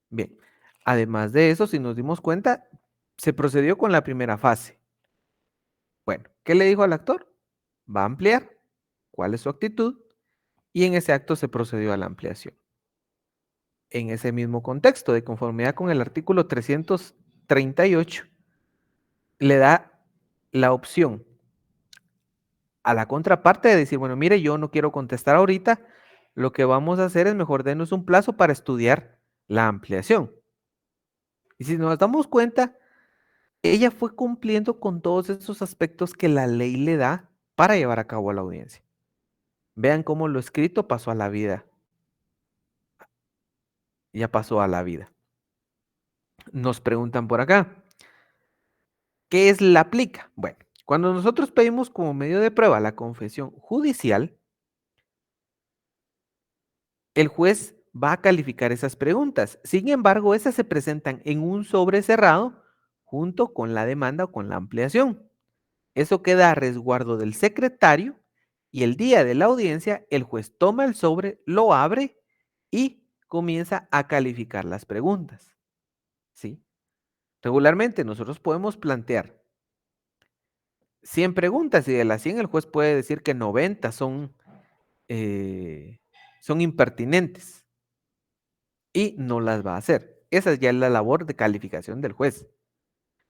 Speaker 2: Bien, además de eso, si nos dimos cuenta, se procedió con la primera fase. Bueno, ¿qué le dijo al actor? Va a ampliar, cuál es su actitud, y en ese acto se procedió a la ampliación. En ese mismo contexto, de conformidad con el artículo 338, le da la opción a la contraparte de decir, bueno, mire, yo no quiero contestar ahorita, lo que vamos a hacer es mejor denos un plazo para estudiar la ampliación. Y si nos damos cuenta, ella fue cumpliendo con todos esos aspectos que la ley le da para llevar a cabo la audiencia. Vean cómo lo escrito pasó a la vida. Ya pasó a la vida. Nos preguntan por acá, ¿qué es la plica? Bueno, cuando nosotros pedimos como medio de prueba la confesión judicial, el juez va a calificar esas preguntas. Sin embargo, esas se presentan en un sobre cerrado junto con la demanda o con la ampliación. Eso queda a resguardo del secretario y el día de la audiencia el juez toma el sobre, lo abre y comienza a calificar las preguntas. ¿Sí? Regularmente nosotros podemos plantear 100 preguntas y de las 100 el juez puede decir que 90 son impertinentes y no las va a hacer. Esa ya es la labor de calificación del juez.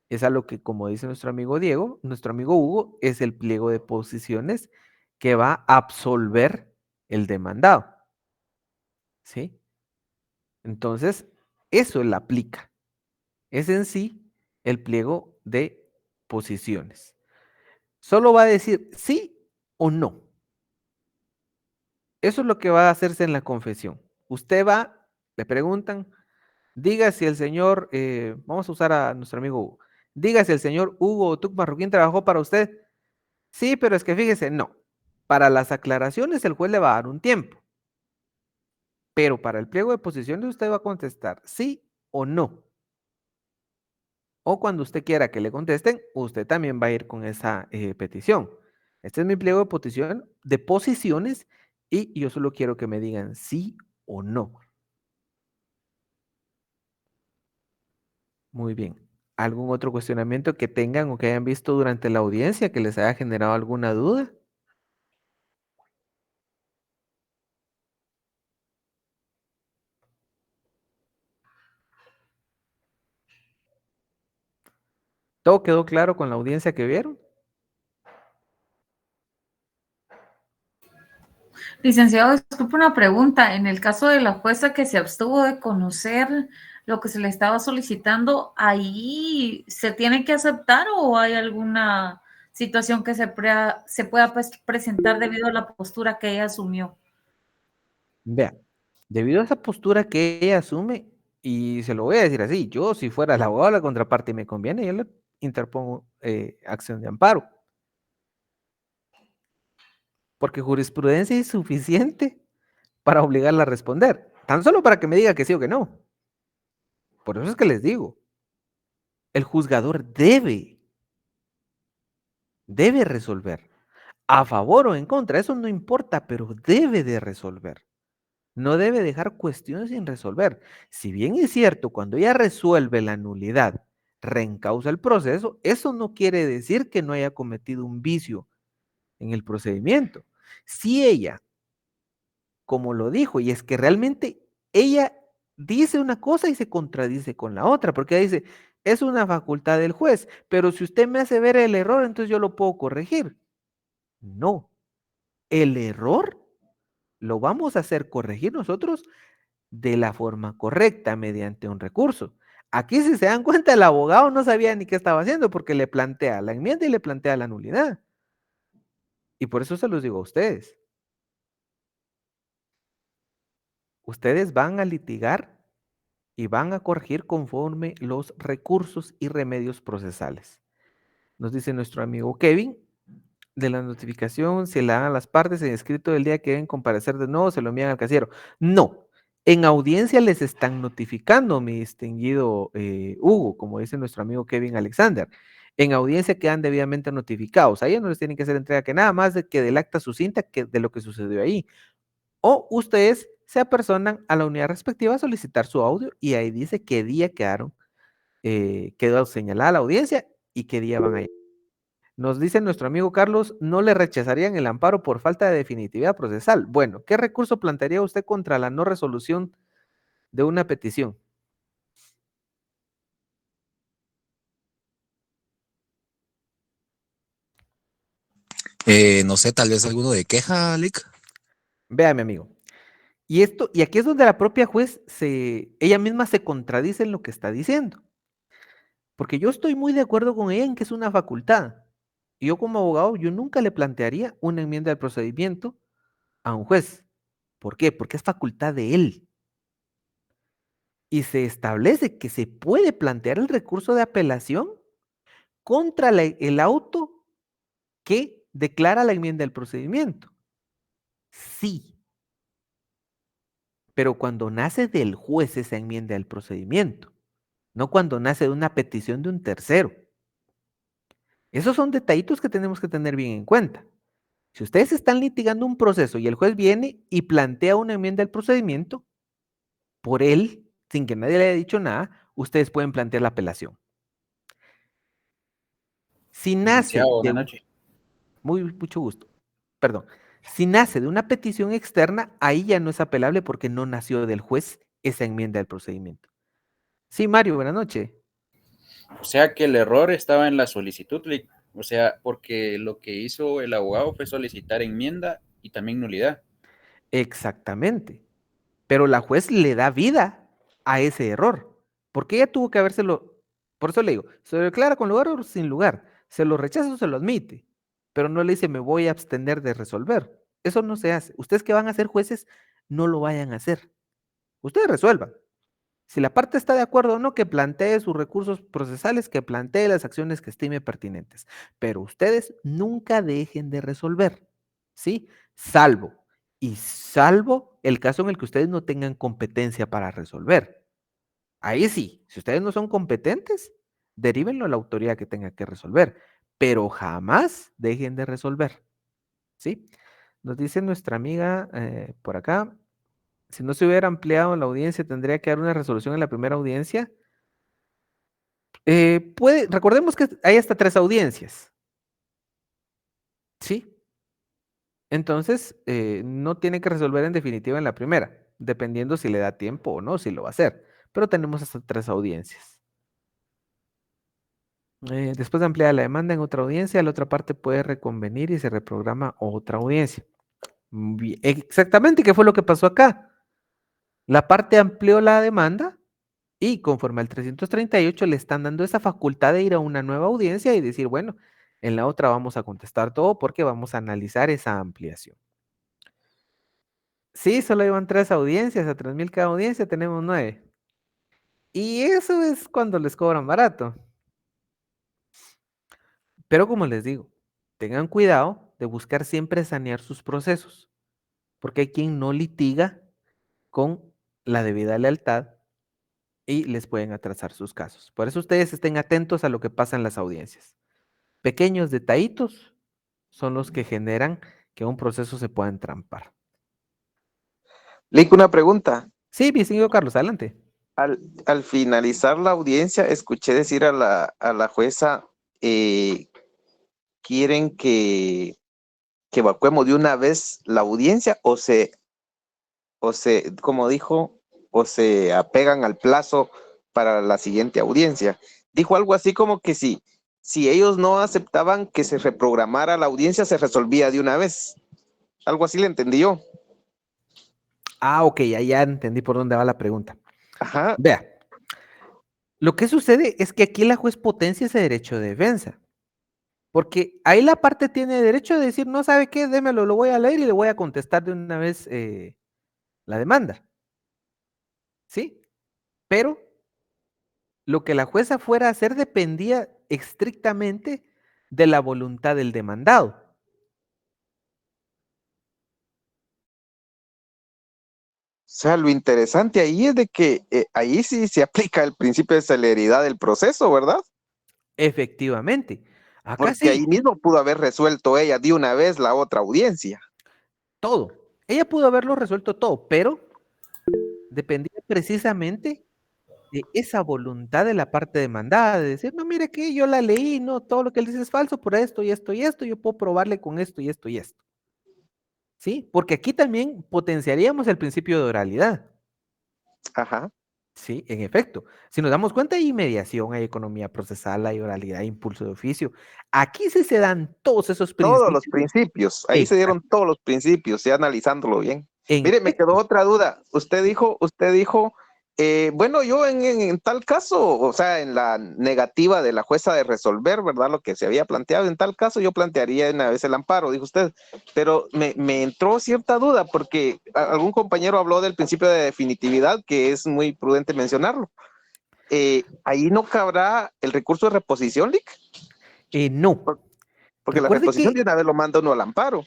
Speaker 2: Es a lo que, como dice nuestro amigo Diego, nuestro amigo Hugo, es el pliego de posiciones que va a absolver el demandado. ¿Sí? Entonces, eso la aplica. Es en sí el pliego de posiciones. Solo va a decir sí o no. Eso es lo que va a hacerse en la confesión. Usted va, le preguntan, diga si el señor, vamos a usar a nuestro amigo Hugo, diga si el señor Hugo Tuc Marroquín trabajó para usted. Sí, pero es que fíjese, no. Para las aclaraciones el juez le va a dar un tiempo. Pero para el pliego de posiciones usted va a contestar sí o no. O cuando usted quiera que le contesten, usted también va a ir con esa petición. Este es mi pliego de posiciones y yo solo quiero que me digan sí o no. Muy bien. ¿Algún otro cuestionamiento que tengan o que hayan visto durante la audiencia que les haya generado alguna duda? ¿Todo quedó claro con la audiencia que vieron?
Speaker 14: Licenciado, disculpe una pregunta. En el caso de la jueza que se abstuvo de conocer lo que se le estaba solicitando, ¿ahí se tiene que aceptar o hay alguna situación que se pueda presentar debido a la postura que ella asumió?
Speaker 2: Vea, debido a esa postura que ella asume, y se lo voy a decir así, yo si fuera el abogado de la contraparte y me conviene, yo le interpongo acción de amparo. Porque jurisprudencia es suficiente para obligarla a responder, tan solo para que me diga que sí o que no. Por eso es que les digo, el juzgador debe resolver, a favor o en contra, eso no importa, pero debe de resolver. No debe dejar cuestiones sin resolver. Si bien es cierto, cuando ella resuelve la nulidad, reencausa el proceso, eso no quiere decir que no haya cometido un vicio en el procedimiento. Si ella, como lo dijo, y es que realmente ella dice una cosa y se contradice con la otra, porque ella dice, es una facultad del juez, pero si usted me hace ver el error, entonces yo lo puedo corregir. No, el error lo vamos a hacer corregir nosotros de la forma correcta mediante un recurso. Aquí, si se dan cuenta, el abogado no sabía ni qué estaba haciendo porque le plantea la enmienda y le plantea la nulidad. Y por eso se los digo a ustedes. Ustedes van a litigar y van a corregir conforme los recursos y remedios procesales. Nos dice nuestro amigo Kevin, de la notificación, se la dan a las partes en escrito del día que deben comparecer de nuevo, se lo envían al casillero. No, en audiencia les están notificando, mi distinguido Hugo, como dice nuestro amigo Kevin Alexander. En audiencia quedan debidamente notificados. A ellos no les tienen que hacer entrega que nada más de que del acta sucinta que de lo que sucedió ahí. O ustedes se apersonan a la unidad respectiva a solicitar su audio y ahí dice qué día quedó señalada la audiencia y qué día van a ir. Nos dice nuestro amigo Carlos, no le rechazarían el amparo por falta de definitividad procesal. Bueno, ¿qué recurso plantearía usted contra la no resolución de una petición?
Speaker 15: No sé, tal vez alguno de queja, Lick.
Speaker 2: Vea, mi amigo. Y aquí es donde la propia juez ella misma se contradice en lo que está diciendo. Porque yo estoy muy de acuerdo con ella en que es una facultad. Y yo como abogado, yo nunca le plantearía una enmienda del procedimiento a un juez. ¿Por qué? Porque es facultad de él. Y se establece que se puede plantear el recurso de apelación contra el auto que declara la enmienda del procedimiento. Sí. Pero cuando nace del juez esa enmienda del procedimiento, no cuando nace de una petición de un tercero. Esos son detallitos que tenemos que tener bien en cuenta. Si ustedes están litigando un proceso y el juez viene y plantea una enmienda del procedimiento, por él, sin que nadie le haya dicho nada, ustedes pueden plantear la apelación. Si nace
Speaker 7: Buenas noches.
Speaker 2: mucho gusto. Perdón. Si nace de una petición externa, ahí ya no es apelable porque no nació del juez esa enmienda del procedimiento. Sí, Mario, buenas noches.
Speaker 7: O sea que el error estaba en la solicitud, Lick. O sea, porque lo que hizo el abogado fue solicitar enmienda y también nulidad.
Speaker 2: Exactamente. Pero la juez le da vida a ese error. Porque ella tuvo que habérselo, por eso le digo, se lo declara con lugar o sin lugar. Se lo rechaza o se lo admite. Pero no le dice, me voy a abstener de resolver. Eso no se hace. Ustedes que van a ser jueces, no lo vayan a hacer. Ustedes resuelvan. Si la parte está de acuerdo o no, que plantee sus recursos procesales, que plantee las acciones que estime pertinentes. Pero ustedes nunca dejen de resolver, ¿sí? Salvo el caso en el que ustedes no tengan competencia para resolver. Ahí sí, si ustedes no son competentes, derívenlo a la autoridad que tenga que resolver, pero jamás dejen de resolver, ¿sí? Nos dice nuestra amiga por acá, si no se hubiera ampliado la audiencia, tendría que dar una resolución en la primera audiencia. Recordemos que hay hasta 3 audiencias. ¿Sí? Entonces, no tiene que resolver en definitiva en la primera, dependiendo si le da tiempo o no, si lo va a hacer. Pero tenemos hasta 3 audiencias. Después de ampliar la demanda en otra audiencia, la otra parte puede reconvenir y se reprograma otra audiencia. Exactamente, ¿qué fue lo que pasó acá? La parte amplió la demanda y conforme al 338 le están dando esa facultad de ir a una nueva audiencia y decir, bueno, en la otra vamos a contestar todo porque vamos a analizar esa ampliación. Sí, solo iban 3 audiencias, a 3,000 cada audiencia, tenemos 9. Y eso es cuando les cobran barato. Pero como les digo, tengan cuidado de buscar siempre sanear sus procesos, porque hay quien no litiga con la debida lealtad y les pueden atrasar sus casos. Por eso ustedes estén atentos a lo que pasa en las audiencias. Pequeños detallitos son los que generan que un proceso se pueda entrampar.
Speaker 6: Lick, una pregunta.
Speaker 2: Sí, mi señor Carlos, adelante.
Speaker 6: Al finalizar la audiencia, escuché decir a la jueza, ¿quieren que evacuemos de una vez la audiencia como dijo, o se apegan al plazo para la siguiente audiencia? Dijo algo así como que si ellos no aceptaban que se reprogramara la audiencia, se resolvía de una vez. Algo así le entendí yo.
Speaker 2: Ah, ok, ya entendí por dónde va la pregunta.
Speaker 6: Ajá.
Speaker 2: Vea, lo que sucede es que aquí la juez potencia ese derecho de defensa. Porque ahí la parte tiene derecho de decir, no sabe qué, démelo, lo voy a leer y le voy a contestar de una vez la demanda. ¿Sí? Pero lo que la jueza fuera a hacer dependía estrictamente de la voluntad del demandado.
Speaker 6: O sea, lo interesante ahí es de que ahí sí se aplica el principio de celeridad del proceso, ¿verdad?
Speaker 2: Efectivamente. Acá
Speaker 6: Porque
Speaker 2: sí.
Speaker 6: ahí mismo pudo haber resuelto ella de una vez la otra audiencia.
Speaker 2: Todo. Ella pudo haberlo resuelto todo, pero dependía precisamente de esa voluntad de la parte demandada, de decir, no, mire que yo la leí, no, todo lo que él dice es falso por esto y esto y esto, yo puedo probarle con esto y esto y esto. ¿Sí? Porque aquí también potenciaríamos el principio de oralidad.
Speaker 6: Ajá.
Speaker 2: Sí, en efecto. Si nos damos cuenta, hay mediación, hay economía procesal, hay oralidad, hay impulso de oficio. Aquí sí se dan todos esos principios.
Speaker 6: Todos los principios. Ahí se dieron todos los principios, ya analizándolo bien.
Speaker 2: En
Speaker 6: Mire, me quedó otra duda. Usted dijo, bueno, yo en tal caso, o sea, en la negativa de la jueza de resolver, ¿verdad? Lo que se había planteado, en tal caso yo plantearía una vez el amparo, dijo usted. Pero me entró cierta duda porque algún compañero habló del principio de definitividad, que es muy prudente mencionarlo. ¿Ahí no cabrá el recurso de reposición, Lick?
Speaker 2: No.
Speaker 6: Porque la reposición de una vez lo manda uno al amparo.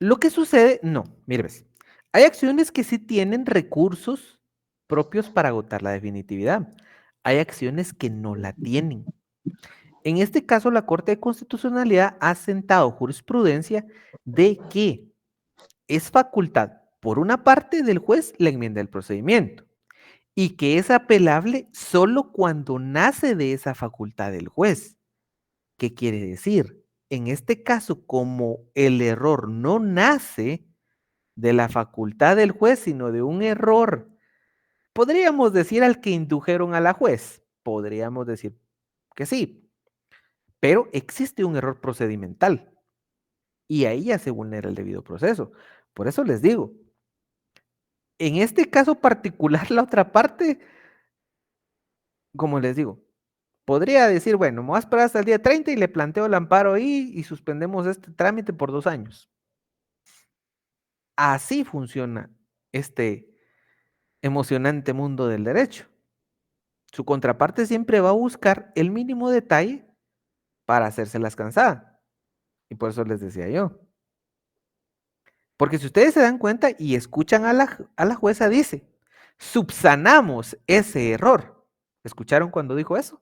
Speaker 2: Lo que sucede, no, mire, ves, hay acciones que sí tienen recursos propios para agotar la definitividad. Hay acciones que no la tienen. En este caso, la Corte de Constitucionalidad ha sentado jurisprudencia de que es facultad, por una parte del juez, la enmienda del procedimiento y que es apelable solo cuando nace de esa facultad del juez. ¿Qué quiere decir? En este caso, como el error no nace de la facultad del juez, sino de un error, podríamos decir al que indujeron a la juez, podríamos decir que sí, pero existe un error procedimental y ahí ya se vulnera el debido proceso. Por eso les digo, en este caso particular, la otra parte, como les digo, podría decir, bueno, me voy a esperar hasta el día 30 y le planteo el amparo ahí y suspendemos este trámite por 2 años. Así funciona este emocionante mundo del derecho. Su contraparte siempre va a buscar el mínimo detalle para hacérselas cansada. Y por eso les decía yo. Porque si ustedes se dan cuenta y escuchan a la jueza, dice, subsanamos ese error. ¿Escucharon cuando dijo eso?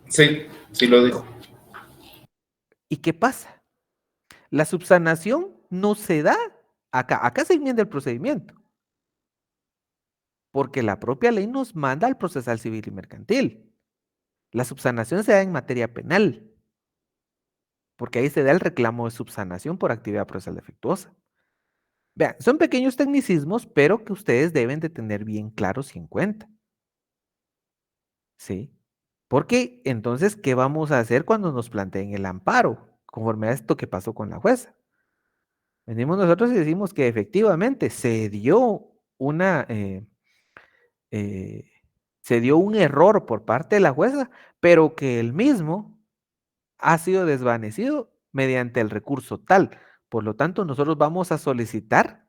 Speaker 5: Sí, sí lo dijo.
Speaker 2: ¿Y qué pasa? La subsanación no se da acá se enmienda el procedimiento. Porque la propia ley nos manda al procesal civil y mercantil. La subsanación se da en materia penal. Porque ahí se da el reclamo de subsanación por actividad procesal defectuosa. Vean, son pequeños tecnicismos, pero que ustedes deben de tener bien claros y en cuenta. ¿sí? Porque entonces, ¿qué vamos a hacer cuando nos planteen el amparo? Conforme a esto que pasó con la jueza. Venimos nosotros y decimos que efectivamente eh, se dio un error por parte de la jueza, pero que el mismo ha sido desvanecido mediante el recurso tal. Por lo tanto, nosotros vamos a solicitar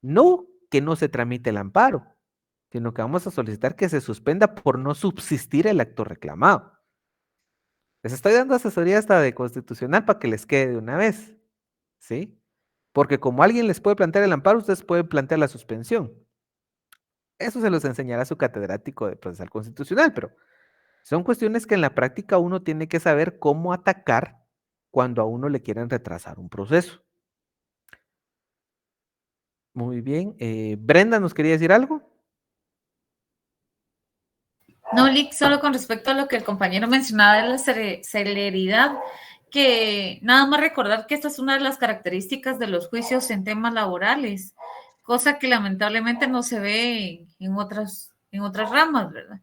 Speaker 2: no que no se tramite el amparo, sino que vamos a solicitar que se suspenda por no subsistir el acto reclamado. Les estoy dando asesoría hasta de constitucional para que les quede de una vez, ¿sí? Porque como alguien les puede plantear el amparo, ustedes pueden plantear la suspensión. Eso se los enseñará su catedrático de procesal constitucional, pero son cuestiones que en la práctica uno tiene que saber cómo atacar cuando a uno le quieren retrasar un proceso. Muy bien. Brenda, ¿nos quería decir algo?
Speaker 14: No, Lick, solo con respecto a lo que el compañero mencionaba de la celeridad, que nada más recordar que esta es una de las características de los juicios en temas laborales, cosa que lamentablemente no se ve en otras ramas, ¿verdad?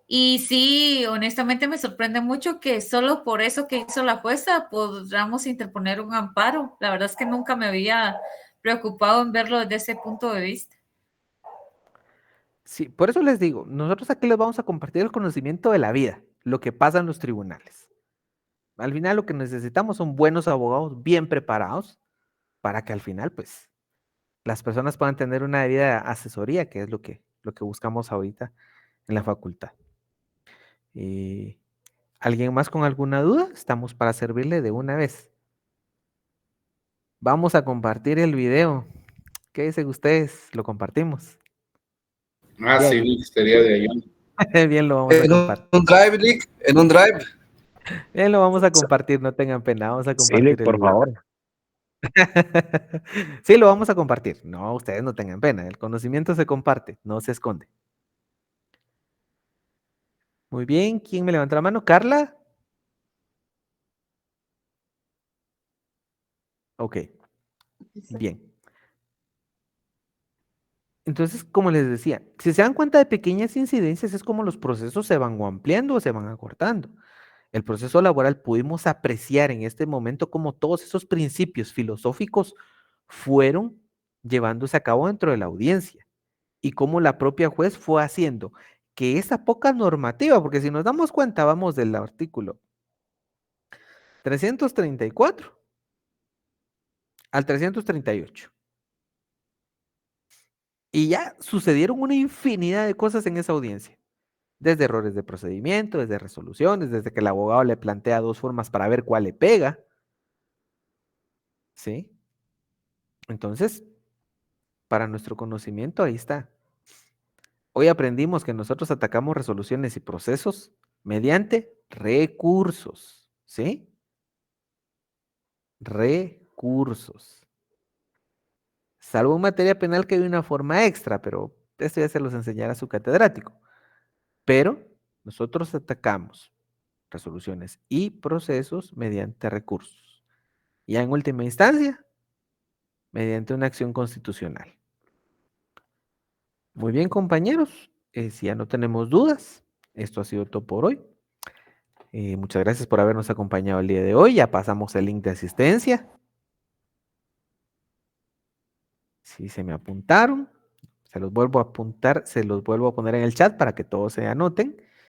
Speaker 14: Y sí, honestamente me sorprende mucho que solo por eso que hizo la jueza podamos interponer un amparo. La verdad es que nunca me había preocupado en verlo desde ese punto de vista.
Speaker 2: Sí, por eso les digo, nosotros aquí les vamos a compartir el conocimiento de la vida, lo que pasa en los tribunales. Al final lo que necesitamos son buenos abogados bien preparados para que al final, pues, las personas puedan tener una debida asesoría, que es lo que buscamos ahorita en la facultad. ¿Alguien más con alguna duda? Estamos para servirle de una vez. Vamos a compartir el video. ¿Qué dicen ustedes? ¿Lo compartimos?
Speaker 5: Ah,
Speaker 2: Bien.
Speaker 5: sí, sería de ayuda.
Speaker 2: Bien, lo vamos a compartir.
Speaker 12: En un drive, Lick, en un drive.
Speaker 2: Bien, lo vamos a compartir, no tengan pena, vamos a compartir
Speaker 15: Lick, por
Speaker 2: el video.
Speaker 15: favor.
Speaker 2: Sí, lo vamos a compartir. No, ustedes no tengan pena, el conocimiento se comparte, no se esconde. Muy bien, ¿quién me levanta la mano? ¿Carla? Ok, bien. Entonces, como les decía, si se dan cuenta de pequeñas incidencias, es como los procesos se van o ampliando o se van acortando. El proceso laboral pudimos apreciar en este momento cómo todos esos principios filosóficos fueron llevándose a cabo dentro de la audiencia y cómo la propia juez fue haciendo que esa poca normativa, porque si nos damos cuenta, vamos del artículo 334 al 338. Y ya sucedieron una infinidad de cosas en esa audiencia. Desde errores de procedimiento, desde resoluciones, desde que el abogado le plantea dos formas para ver cuál le pega. ¿Sí? Entonces, para nuestro conocimiento, ahí está. Hoy aprendimos que nosotros atacamos resoluciones y procesos mediante recursos. ¿Sí? Recursos. Salvo en materia penal que hay una forma extra, pero esto ya se los enseñará su catedrático. Pero nosotros atacamos resoluciones y procesos mediante recursos. Ya en última instancia, mediante una acción constitucional. Muy bien, compañeros. Si ya no tenemos dudas, esto ha sido todo por hoy. Muchas gracias por habernos acompañado el día de hoy. Ya pasamos el link de asistencia. Si se me apuntaron, se los vuelvo a apuntar, se los vuelvo a poner en el chat para que todos se anoten.